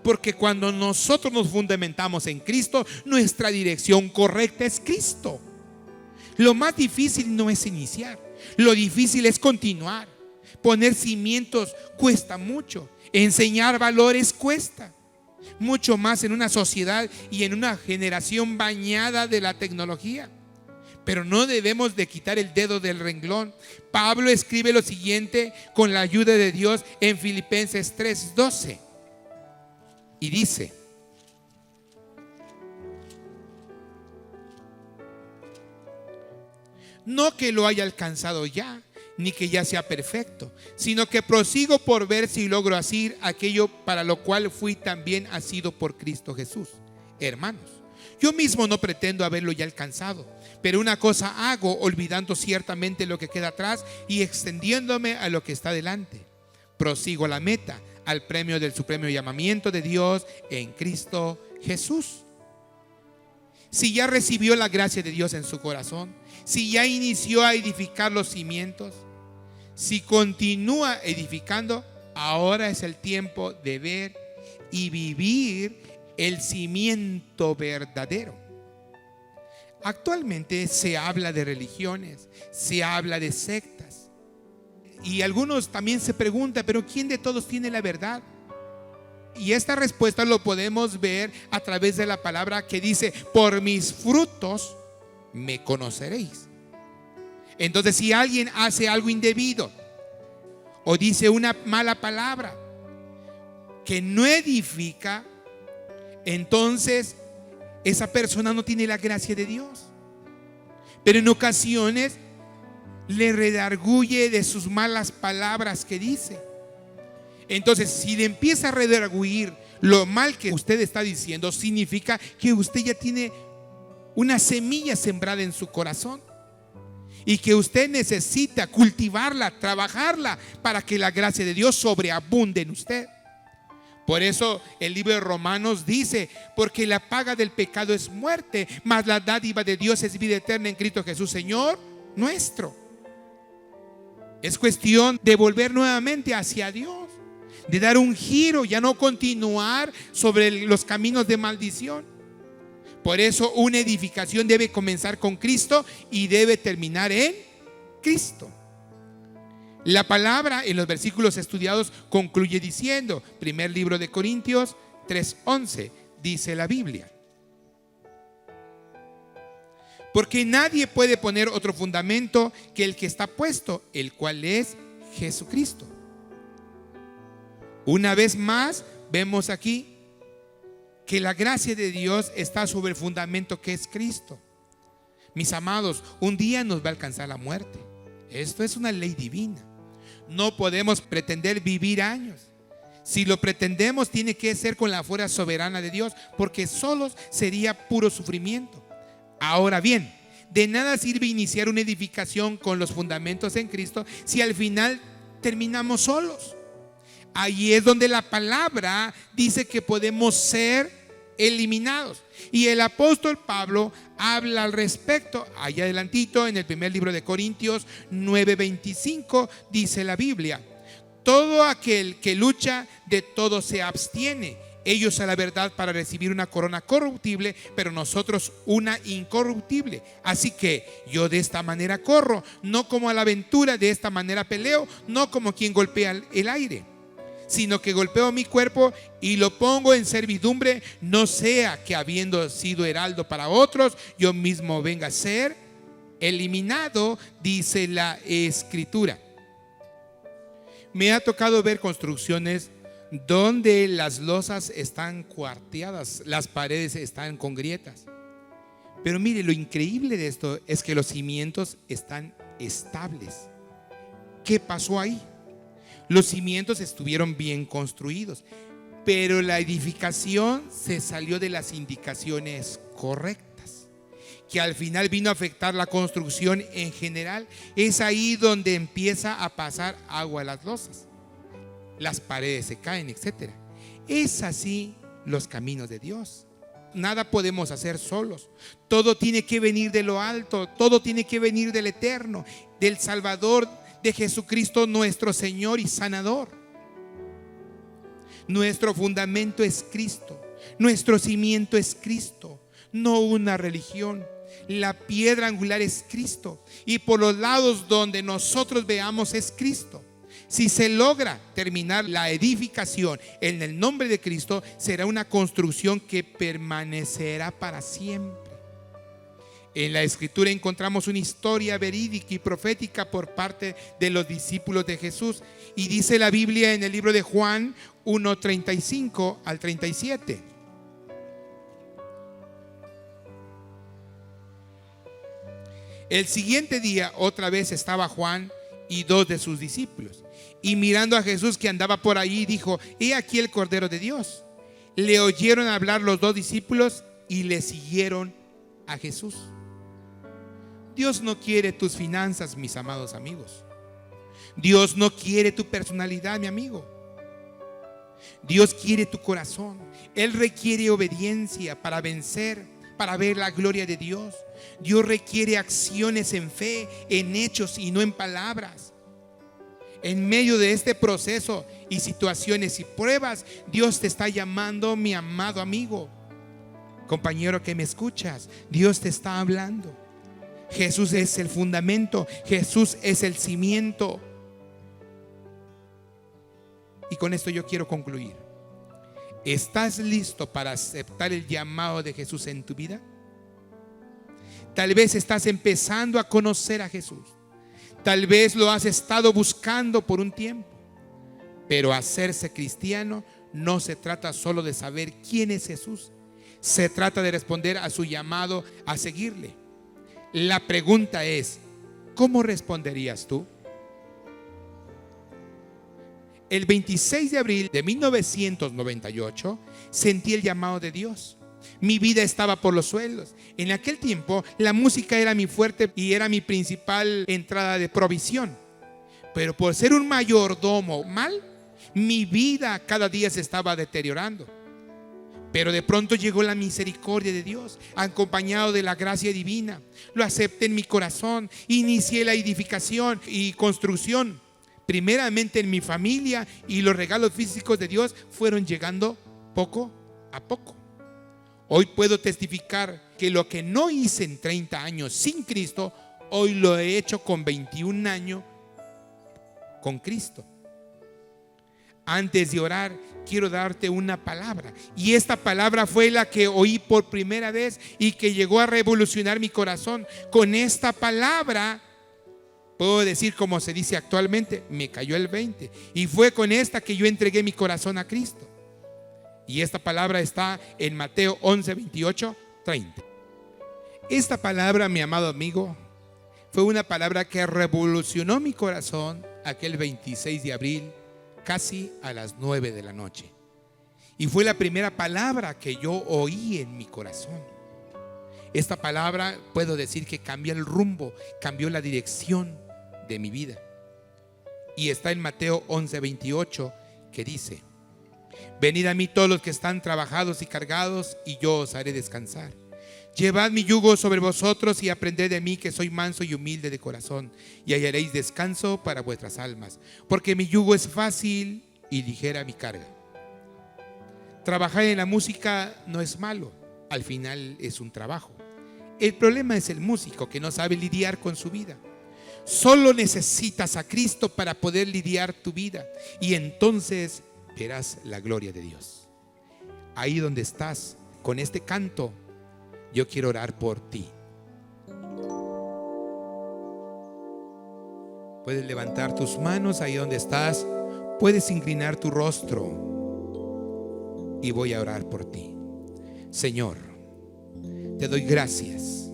Porque cuando nosotros nos fundamentamos en Cristo, nuestra dirección correcta es Cristo. Lo más difícil no es iniciar, lo difícil es continuar. Poner cimientos cuesta mucho, enseñar valores cuesta mucho más en una sociedad y en una generación bañada de la tecnología. Pero no debemos de quitar el dedo del renglón. Pablo escribe lo siguiente con la ayuda de Dios en Filipenses 3:12 y dice: no que lo haya alcanzado ya, ni que ya sea perfecto, sino que prosigo por ver si logro hacer aquello para lo cual fui también asido por Cristo Jesús. Hermanos, yo mismo no pretendo haberlo ya alcanzado, pero una cosa hago, olvidando ciertamente lo que queda atrás y extendiéndome a lo que está delante. Prosigo a la meta, al premio del supremo llamamiento de Dios en Cristo Jesús. Si ya recibió la gracia de Dios en su corazón, si ya inició a edificar los cimientos, si continúa edificando, ahora es el tiempo de ver y vivir el cimiento verdadero. Actualmente se habla de religiones, se habla de sectas, y algunos también se preguntan, pero ¿quién de todos tiene la verdad? Y esta respuesta lo podemos ver a través de la palabra que dice: por mis frutos me conoceréis. Entonces, si alguien hace algo indebido o dice una mala palabra que no edifica, entonces esa persona no tiene la gracia de Dios. Pero en ocasiones le redarguye de sus malas palabras que dice. Entonces, si le empieza a redarguir lo mal que usted está diciendo, significa que usted ya tiene una semilla sembrada en su corazón y que usted necesita cultivarla, trabajarla para que la gracia de Dios sobreabunde en usted. Por eso el libro de Romanos dice: porque la paga del pecado es muerte, mas la dádiva de Dios es vida eterna en Cristo Jesús, Señor nuestro. Es cuestión de volver nuevamente hacia Dios, de dar un giro, ya no continuar sobre los caminos de maldición. Por eso una edificación debe comenzar con Cristo y debe terminar en Cristo. La palabra en los versículos estudiados concluye diciendo, primer libro de Corintios 3:11, dice la Biblia: porque nadie puede poner otro fundamento que el que está puesto, el cual es Jesucristo. Una vez más vemos aquí que la gracia de Dios está sobre el fundamento que es Cristo. Mis amados, un día nos va a alcanzar la muerte. Esto es una ley divina. No podemos pretender vivir años. Si lo pretendemos, tiene que ser con la fuerza soberana de Dios, porque solos sería puro sufrimiento. Ahora bien, de nada sirve iniciar una edificación con los fundamentos en Cristo si al final terminamos solos. Ahí es donde la palabra dice que podemos ser eliminados. Y el apóstol Pablo habla al respecto. Allá adelantito en el primer libro de Corintios 9:25 dice la Biblia: todo aquel que lucha de todo se abstiene. Ellos a la verdad para recibir una corona corruptible, pero nosotros una incorruptible. Así que yo de esta manera corro, no como a la aventura, de esta manera peleo, no como quien golpea el aire, sino que golpeo mi cuerpo y lo pongo en servidumbre, no sea que habiendo sido heraldo para otros, yo mismo venga a ser eliminado, dice la Escritura. Me ha tocado ver construcciones donde las losas están cuarteadas, las paredes están con grietas. Pero mire, lo increíble de esto es que los cimientos están estables. ¿Qué pasó ahí? Los cimientos estuvieron bien construidos, pero la edificación se salió de las indicaciones correctas, que al final vino a afectar la construcción en general. Es ahí donde empieza a pasar agua a las losas, las paredes se caen, etc. Es así los caminos de Dios. Nada podemos hacer solos. Todo tiene que venir de lo alto, todo tiene que venir del Eterno, del Salvador, de Jesucristo nuestro Señor y Sanador. Nuestro fundamento es Cristo, nuestro cimiento es Cristo, no una religión. La piedra angular es Cristo, y por los lados donde nosotros veamos es Cristo. Si se logra terminar la edificación en el nombre de Cristo, será una construcción que permanecerá para siempre. En la Escritura encontramos una historia verídica y profética por parte de los discípulos de Jesús. Y dice la Biblia en el libro de Juan 1:35 al 37. El siguiente día otra vez estaba Juan y 2 de sus discípulos. Y mirando a Jesús que andaba por ahí, dijo: he aquí el Cordero de Dios. Le oyeron hablar los 2 discípulos y le siguieron a Jesús. Dios no quiere tus finanzas, mis amados amigos. Dios no quiere tu personalidad, mi amigo. Dios quiere tu corazón. Él requiere obediencia para vencer, para ver la gloria de Dios. Dios requiere acciones en fe, en hechos y no en palabras. En medio de este proceso y situaciones y pruebas, Dios te está llamando, mi amado amigo, compañero que me escuchas. Dios te está hablando. Jesús es el fundamento, Jesús es el cimiento. Y con esto yo quiero concluir. ¿Estás listo para aceptar el llamado de Jesús en tu vida? Tal vez estás empezando a conocer a Jesús. Tal vez lo has estado buscando por un tiempo. Pero hacerse cristiano no se trata solo de saber quién es Jesús. Se trata de responder a su llamado a seguirle. La pregunta es: ¿cómo responderías tú? El 26 de abril de 1998 sentí el llamado de Dios. Mi vida estaba por los suelos. En aquel tiempo la música era mi fuerte y era mi principal entrada de provisión. Pero por ser un mayordomo mal, mi vida cada día se estaba deteriorando. Pero de pronto llegó la misericordia de Dios, acompañado de la gracia divina. Lo acepté en mi corazón. Inicié la edificación y construcción, primeramente en mi familia, y los regalos físicos de Dios fueron llegando poco a poco. Hoy puedo testificar que lo que no hice en 30 años sin Cristo, hoy lo he hecho con 21 años con Cristo. Antes de orar, quiero darte una palabra. Y esta palabra fue la que oí por primera vez y que llegó a revolucionar mi corazón. Con esta palabra, puedo decir como se dice actualmente, me cayó el 20. Y fue con esta que yo entregué mi corazón a Cristo. Y esta palabra está en Mateo 11, 28, 30. Esta palabra, mi amado amigo, fue una palabra que revolucionó mi corazón aquel 26 de abril, casi a las 9 de la noche. Y fue la primera palabra que yo oí en mi corazón. Esta palabra puedo decir que cambió el rumbo, cambió la dirección de mi vida. Y está en Mateo 11, 28, que dice: venid a mí todos los que están trabajados y cargados, y yo os haré descansar. Llevad mi yugo sobre vosotros y aprended de mí, que soy manso y humilde de corazón, y hallaréis descanso para vuestras almas, porque mi yugo es fácil y ligera mi carga. Trabajar en la música no es malo, al final es un trabajo. El problema es el músico que no sabe lidiar con su vida. Solo necesitas a Cristo para poder lidiar tu vida, y entonces verás la gloria de Dios. Ahí donde estás, con este canto, yo quiero orar por ti. Puedes levantar tus manos ahí donde estás. Puedes inclinar tu rostro y voy a orar por ti. Señor, te doy gracias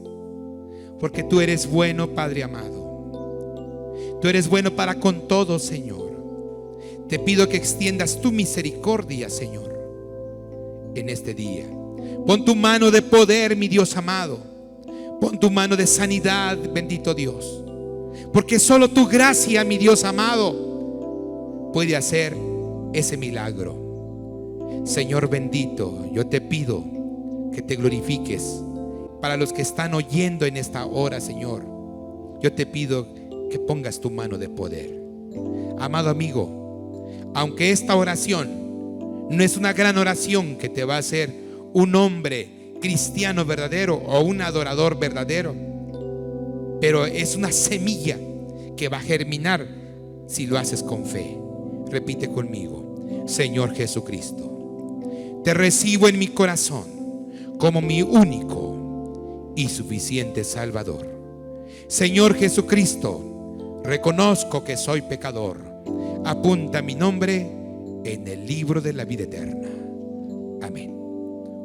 porque tú eres bueno, Padre amado. Tú eres bueno para con todos, Señor. Te pido que extiendas tu misericordia, Señor, en este día. Pon tu mano de poder, mi Dios amado. Pon tu mano de sanidad, bendito Dios. Porque solo tu gracia, mi Dios amado, puede hacer ese milagro. Señor bendito, yo te pido que te glorifiques. Para los que están oyendo en esta hora, Señor, yo te pido que pongas tu mano de poder. Amado amigo, aunque esta oración no es una gran oración que te va a hacer un hombre cristiano verdadero o un adorador verdadero, pero es una semilla que va a germinar si lo haces con fe. Repite conmigo: Señor Jesucristo, te recibo en mi corazón como mi único y suficiente Salvador. Señor Jesucristo, reconozco que soy pecador. Apunta mi nombre en el libro de la vida eterna. Amén.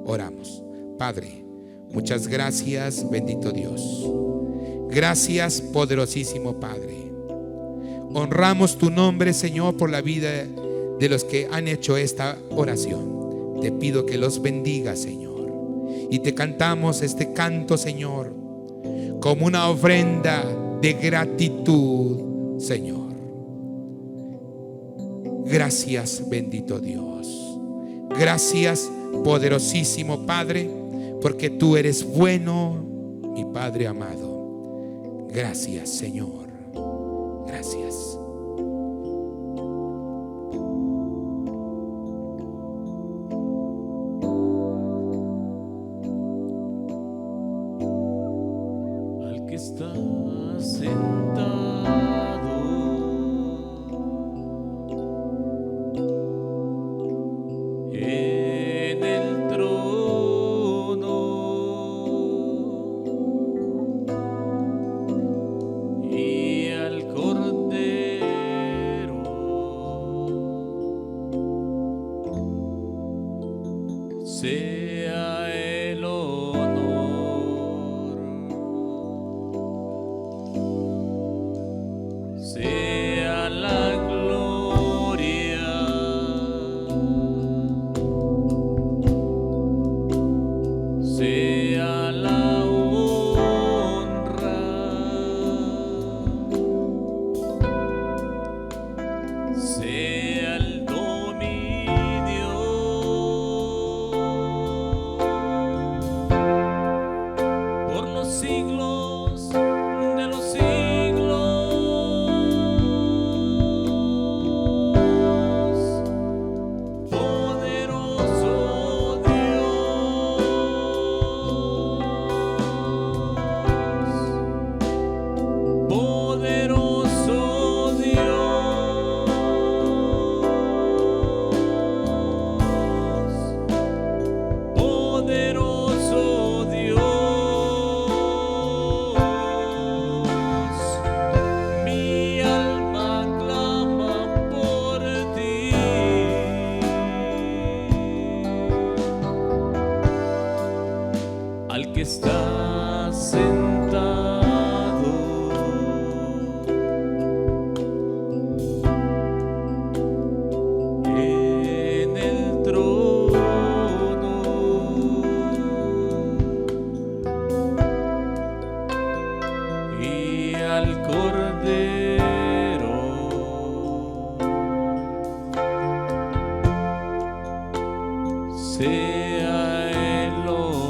Oramos. Padre, muchas gracias, bendito Dios. Gracias, poderosísimo Padre. Honramos tu nombre, Señor, por la vida de los que han hecho esta oración. Te pido que los bendiga, Señor. Y te cantamos este canto, Señor, como una ofrenda de gratitud, Señor. Gracias, bendito Dios. Gracias, poderosísimo Padre, porque tú eres bueno, mi Padre amado. Gracias, Señor. Gracias. Al que está sentado en el trono y al Cordero, sea el honor, sea la gloria, sea la honra, sea el dominio por los siglos de los siglos. Poderoso Dios, poderoso Dios, poderoso Dios, mi alma clama por ti. Al que está sentado en el trono y al Cordero, sea el honor,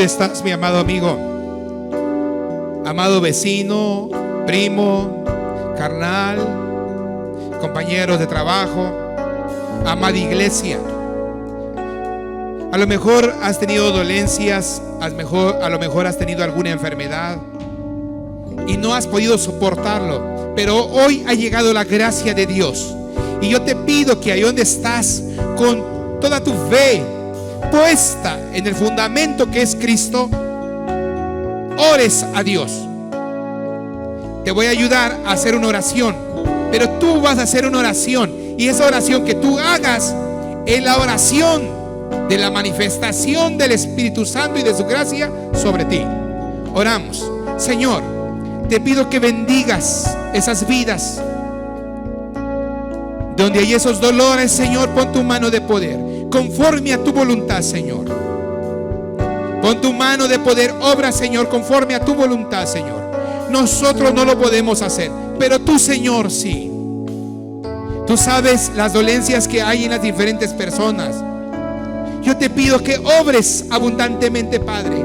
¿Dónde estás, mi amado amigo? Amado vecino, primo, carnal, compañeros de trabajo, amada iglesia. A lo mejor has tenido dolencias, a lo mejor has tenido alguna enfermedad y no has podido soportarlo, pero hoy ha llegado la gracia de Dios. Y yo te pido que ahí donde estás, con toda tu fe puesta en el fundamento que es Cristo, ores a Dios. Te voy a ayudar a hacer una oración, pero tú vas a hacer una oración, y esa oración que tú hagas es la oración de la manifestación del Espíritu Santo y de su gracia sobre ti. Oramos. Señor, te pido que bendigas esas vidas donde hay esos dolores. Señor, pon tu mano de poder conforme a tu voluntad, Señor. Pon tu mano de poder, obra, Señor, conforme a tu voluntad, Señor. Nosotros no lo podemos hacer, pero tú, Señor, sí. Tú sabes las dolencias que hay en las diferentes personas. Yo te pido que obres abundantemente, Padre.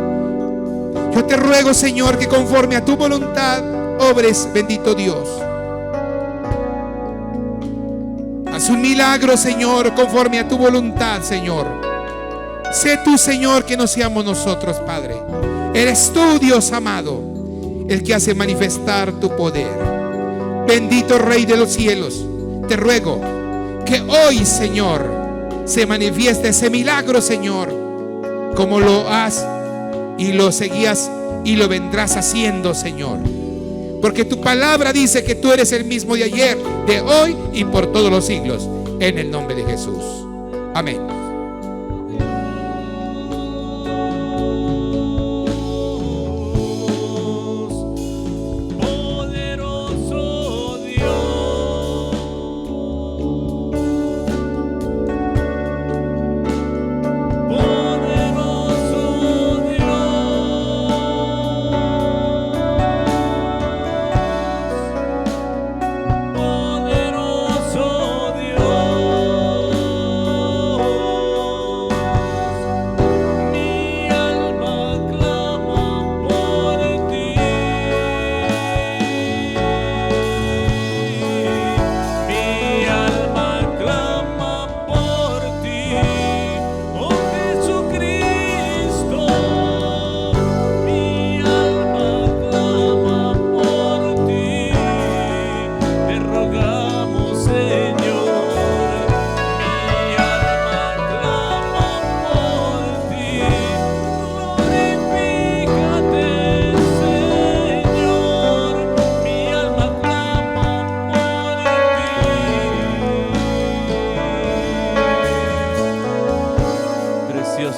Yo te ruego, Señor, que conforme a tu voluntad obres, bendito Dios. Haz un milagro, Señor, conforme a tu voluntad, Señor. Sé tú, Señor, que no seamos nosotros, Padre. Eres tú, Dios amado, el que hace manifestar tu poder. Bendito Rey de los cielos, te ruego que hoy, Señor, se manifieste ese milagro, Señor, como lo has y lo seguías y lo vendrás haciendo, Señor. Porque tu palabra dice que tú eres el mismo de ayer, de hoy y por todos los siglos. En el nombre de Jesús. Amén.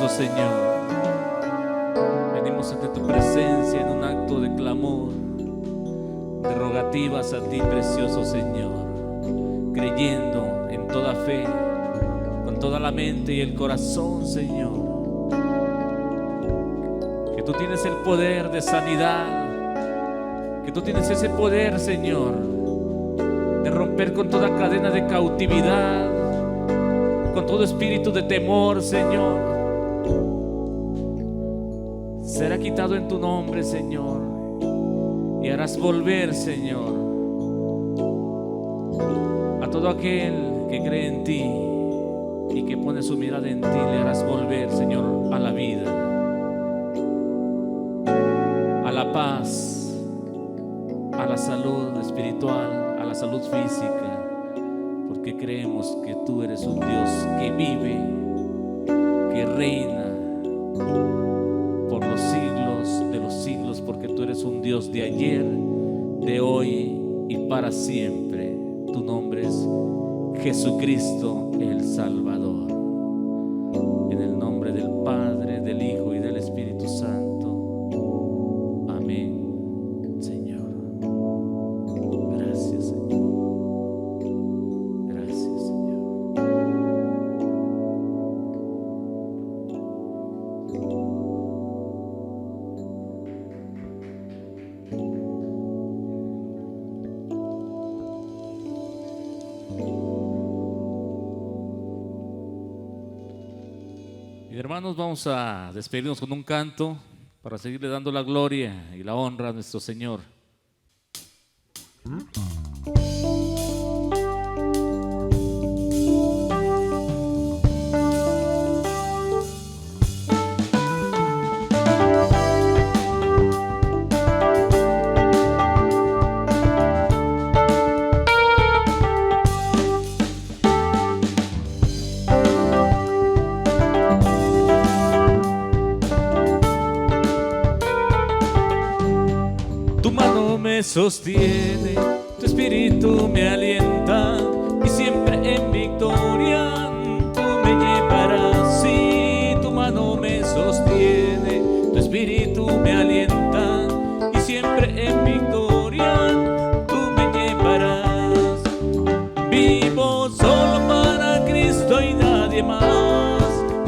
Señor, venimos ante tu presencia en un acto de clamor, de rogativas a ti, precioso Señor, creyendo en toda fe, con toda la mente y el corazón, Señor, que tú tienes el poder de sanidad, que tú tienes ese poder, Señor, de romper con toda cadena de cautividad, con todo espíritu de temor, Señor. Será quitado en tu nombre, Señor, y harás volver, Señor, a todo aquel que cree en ti y que pone su mirada en ti. Le harás volver, Señor, a la vida, a la paz, a la salud espiritual, a la salud física, porque creemos que tú eres un Dios que vive, que reina por los siglos de los siglos, porque tú eres un Dios de ayer, de hoy y para siempre. Tu nombre es Jesucristo el Salvador. En el nombre del Padre, del Hijo y del Espíritu Santo. Amén, Señor. Gracias, Señor. Gracias, Señor. Hermanos, vamos a despedirnos con un canto. para seguirle dando la gloria y la honra a nuestro Señor. Tu mano me sostiene, tu espíritu me alienta, y siempre en victoria tú me llevarás. Sí, tu mano me sostiene, tu espíritu me alienta, y siempre en victoria tú me llevarás. Vivo solo para Cristo y nadie más,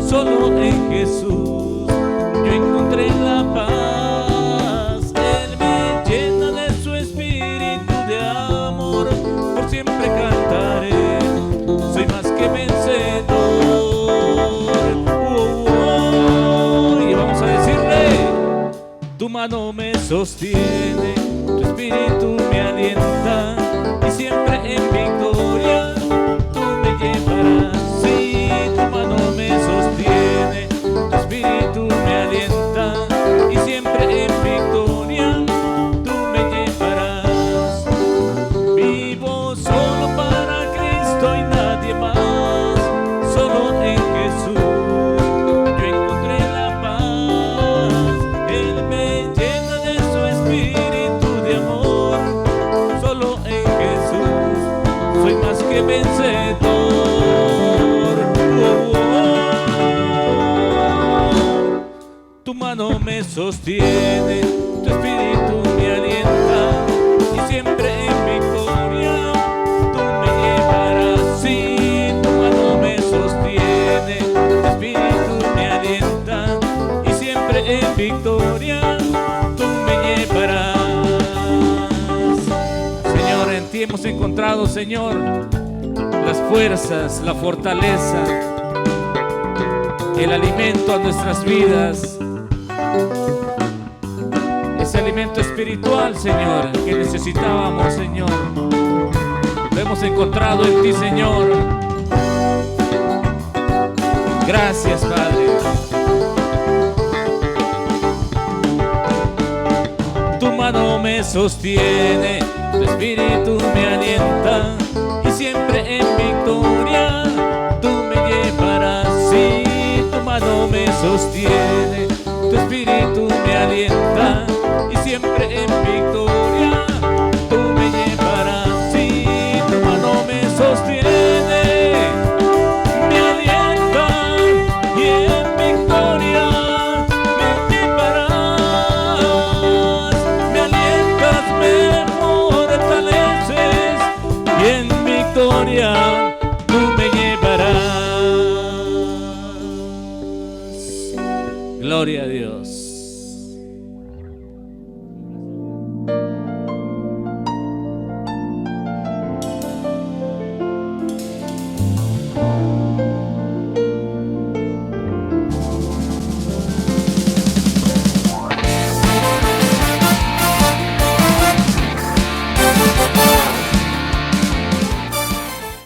solo en Jesús yo encontré la paz. Siempre cantaré, soy más que vencedor. Y vamos a decirle: tu mano me sostiene, tu espíritu me alienta, y siempre en victoria tú me llevarás. Sí, tu mano me sostiene, tu espíritu me alienta, y siempre en victoria tú me llevarás. Vivo solo para Cristo y nadie más, solo en Jesús yo encontré la paz. Él me llena de su espíritu de amor, solo en Jesús soy más que vencedor. Tu mano me sostiene, tu espíritu me alienta, y siempre en victoria tú me llevarás. Sí, tu mano me sostiene, tu espíritu me alienta, y siempre en victoria tú me llevarás. Señor, en ti hemos encontrado, Señor, las fuerzas, la fortaleza, el alimento a nuestras vidas, ese alimento espiritual, Señor, que necesitábamos, Señor. Lo hemos encontrado en ti, Señor. Gracias, Padre. Tu mano me sostiene, tu espíritu me alienta, y siempre en victoria tú me llevarás. Sí, tu mano me sostiene, tu espíritu me alienta, y siempre en victoria tú me llevarás. Sí, tu mano me sostiene, me alienta, y en victoria me llevarás. Me alientas, me fortaleces, y en victoria tú me llevarás. Gloria a Dios.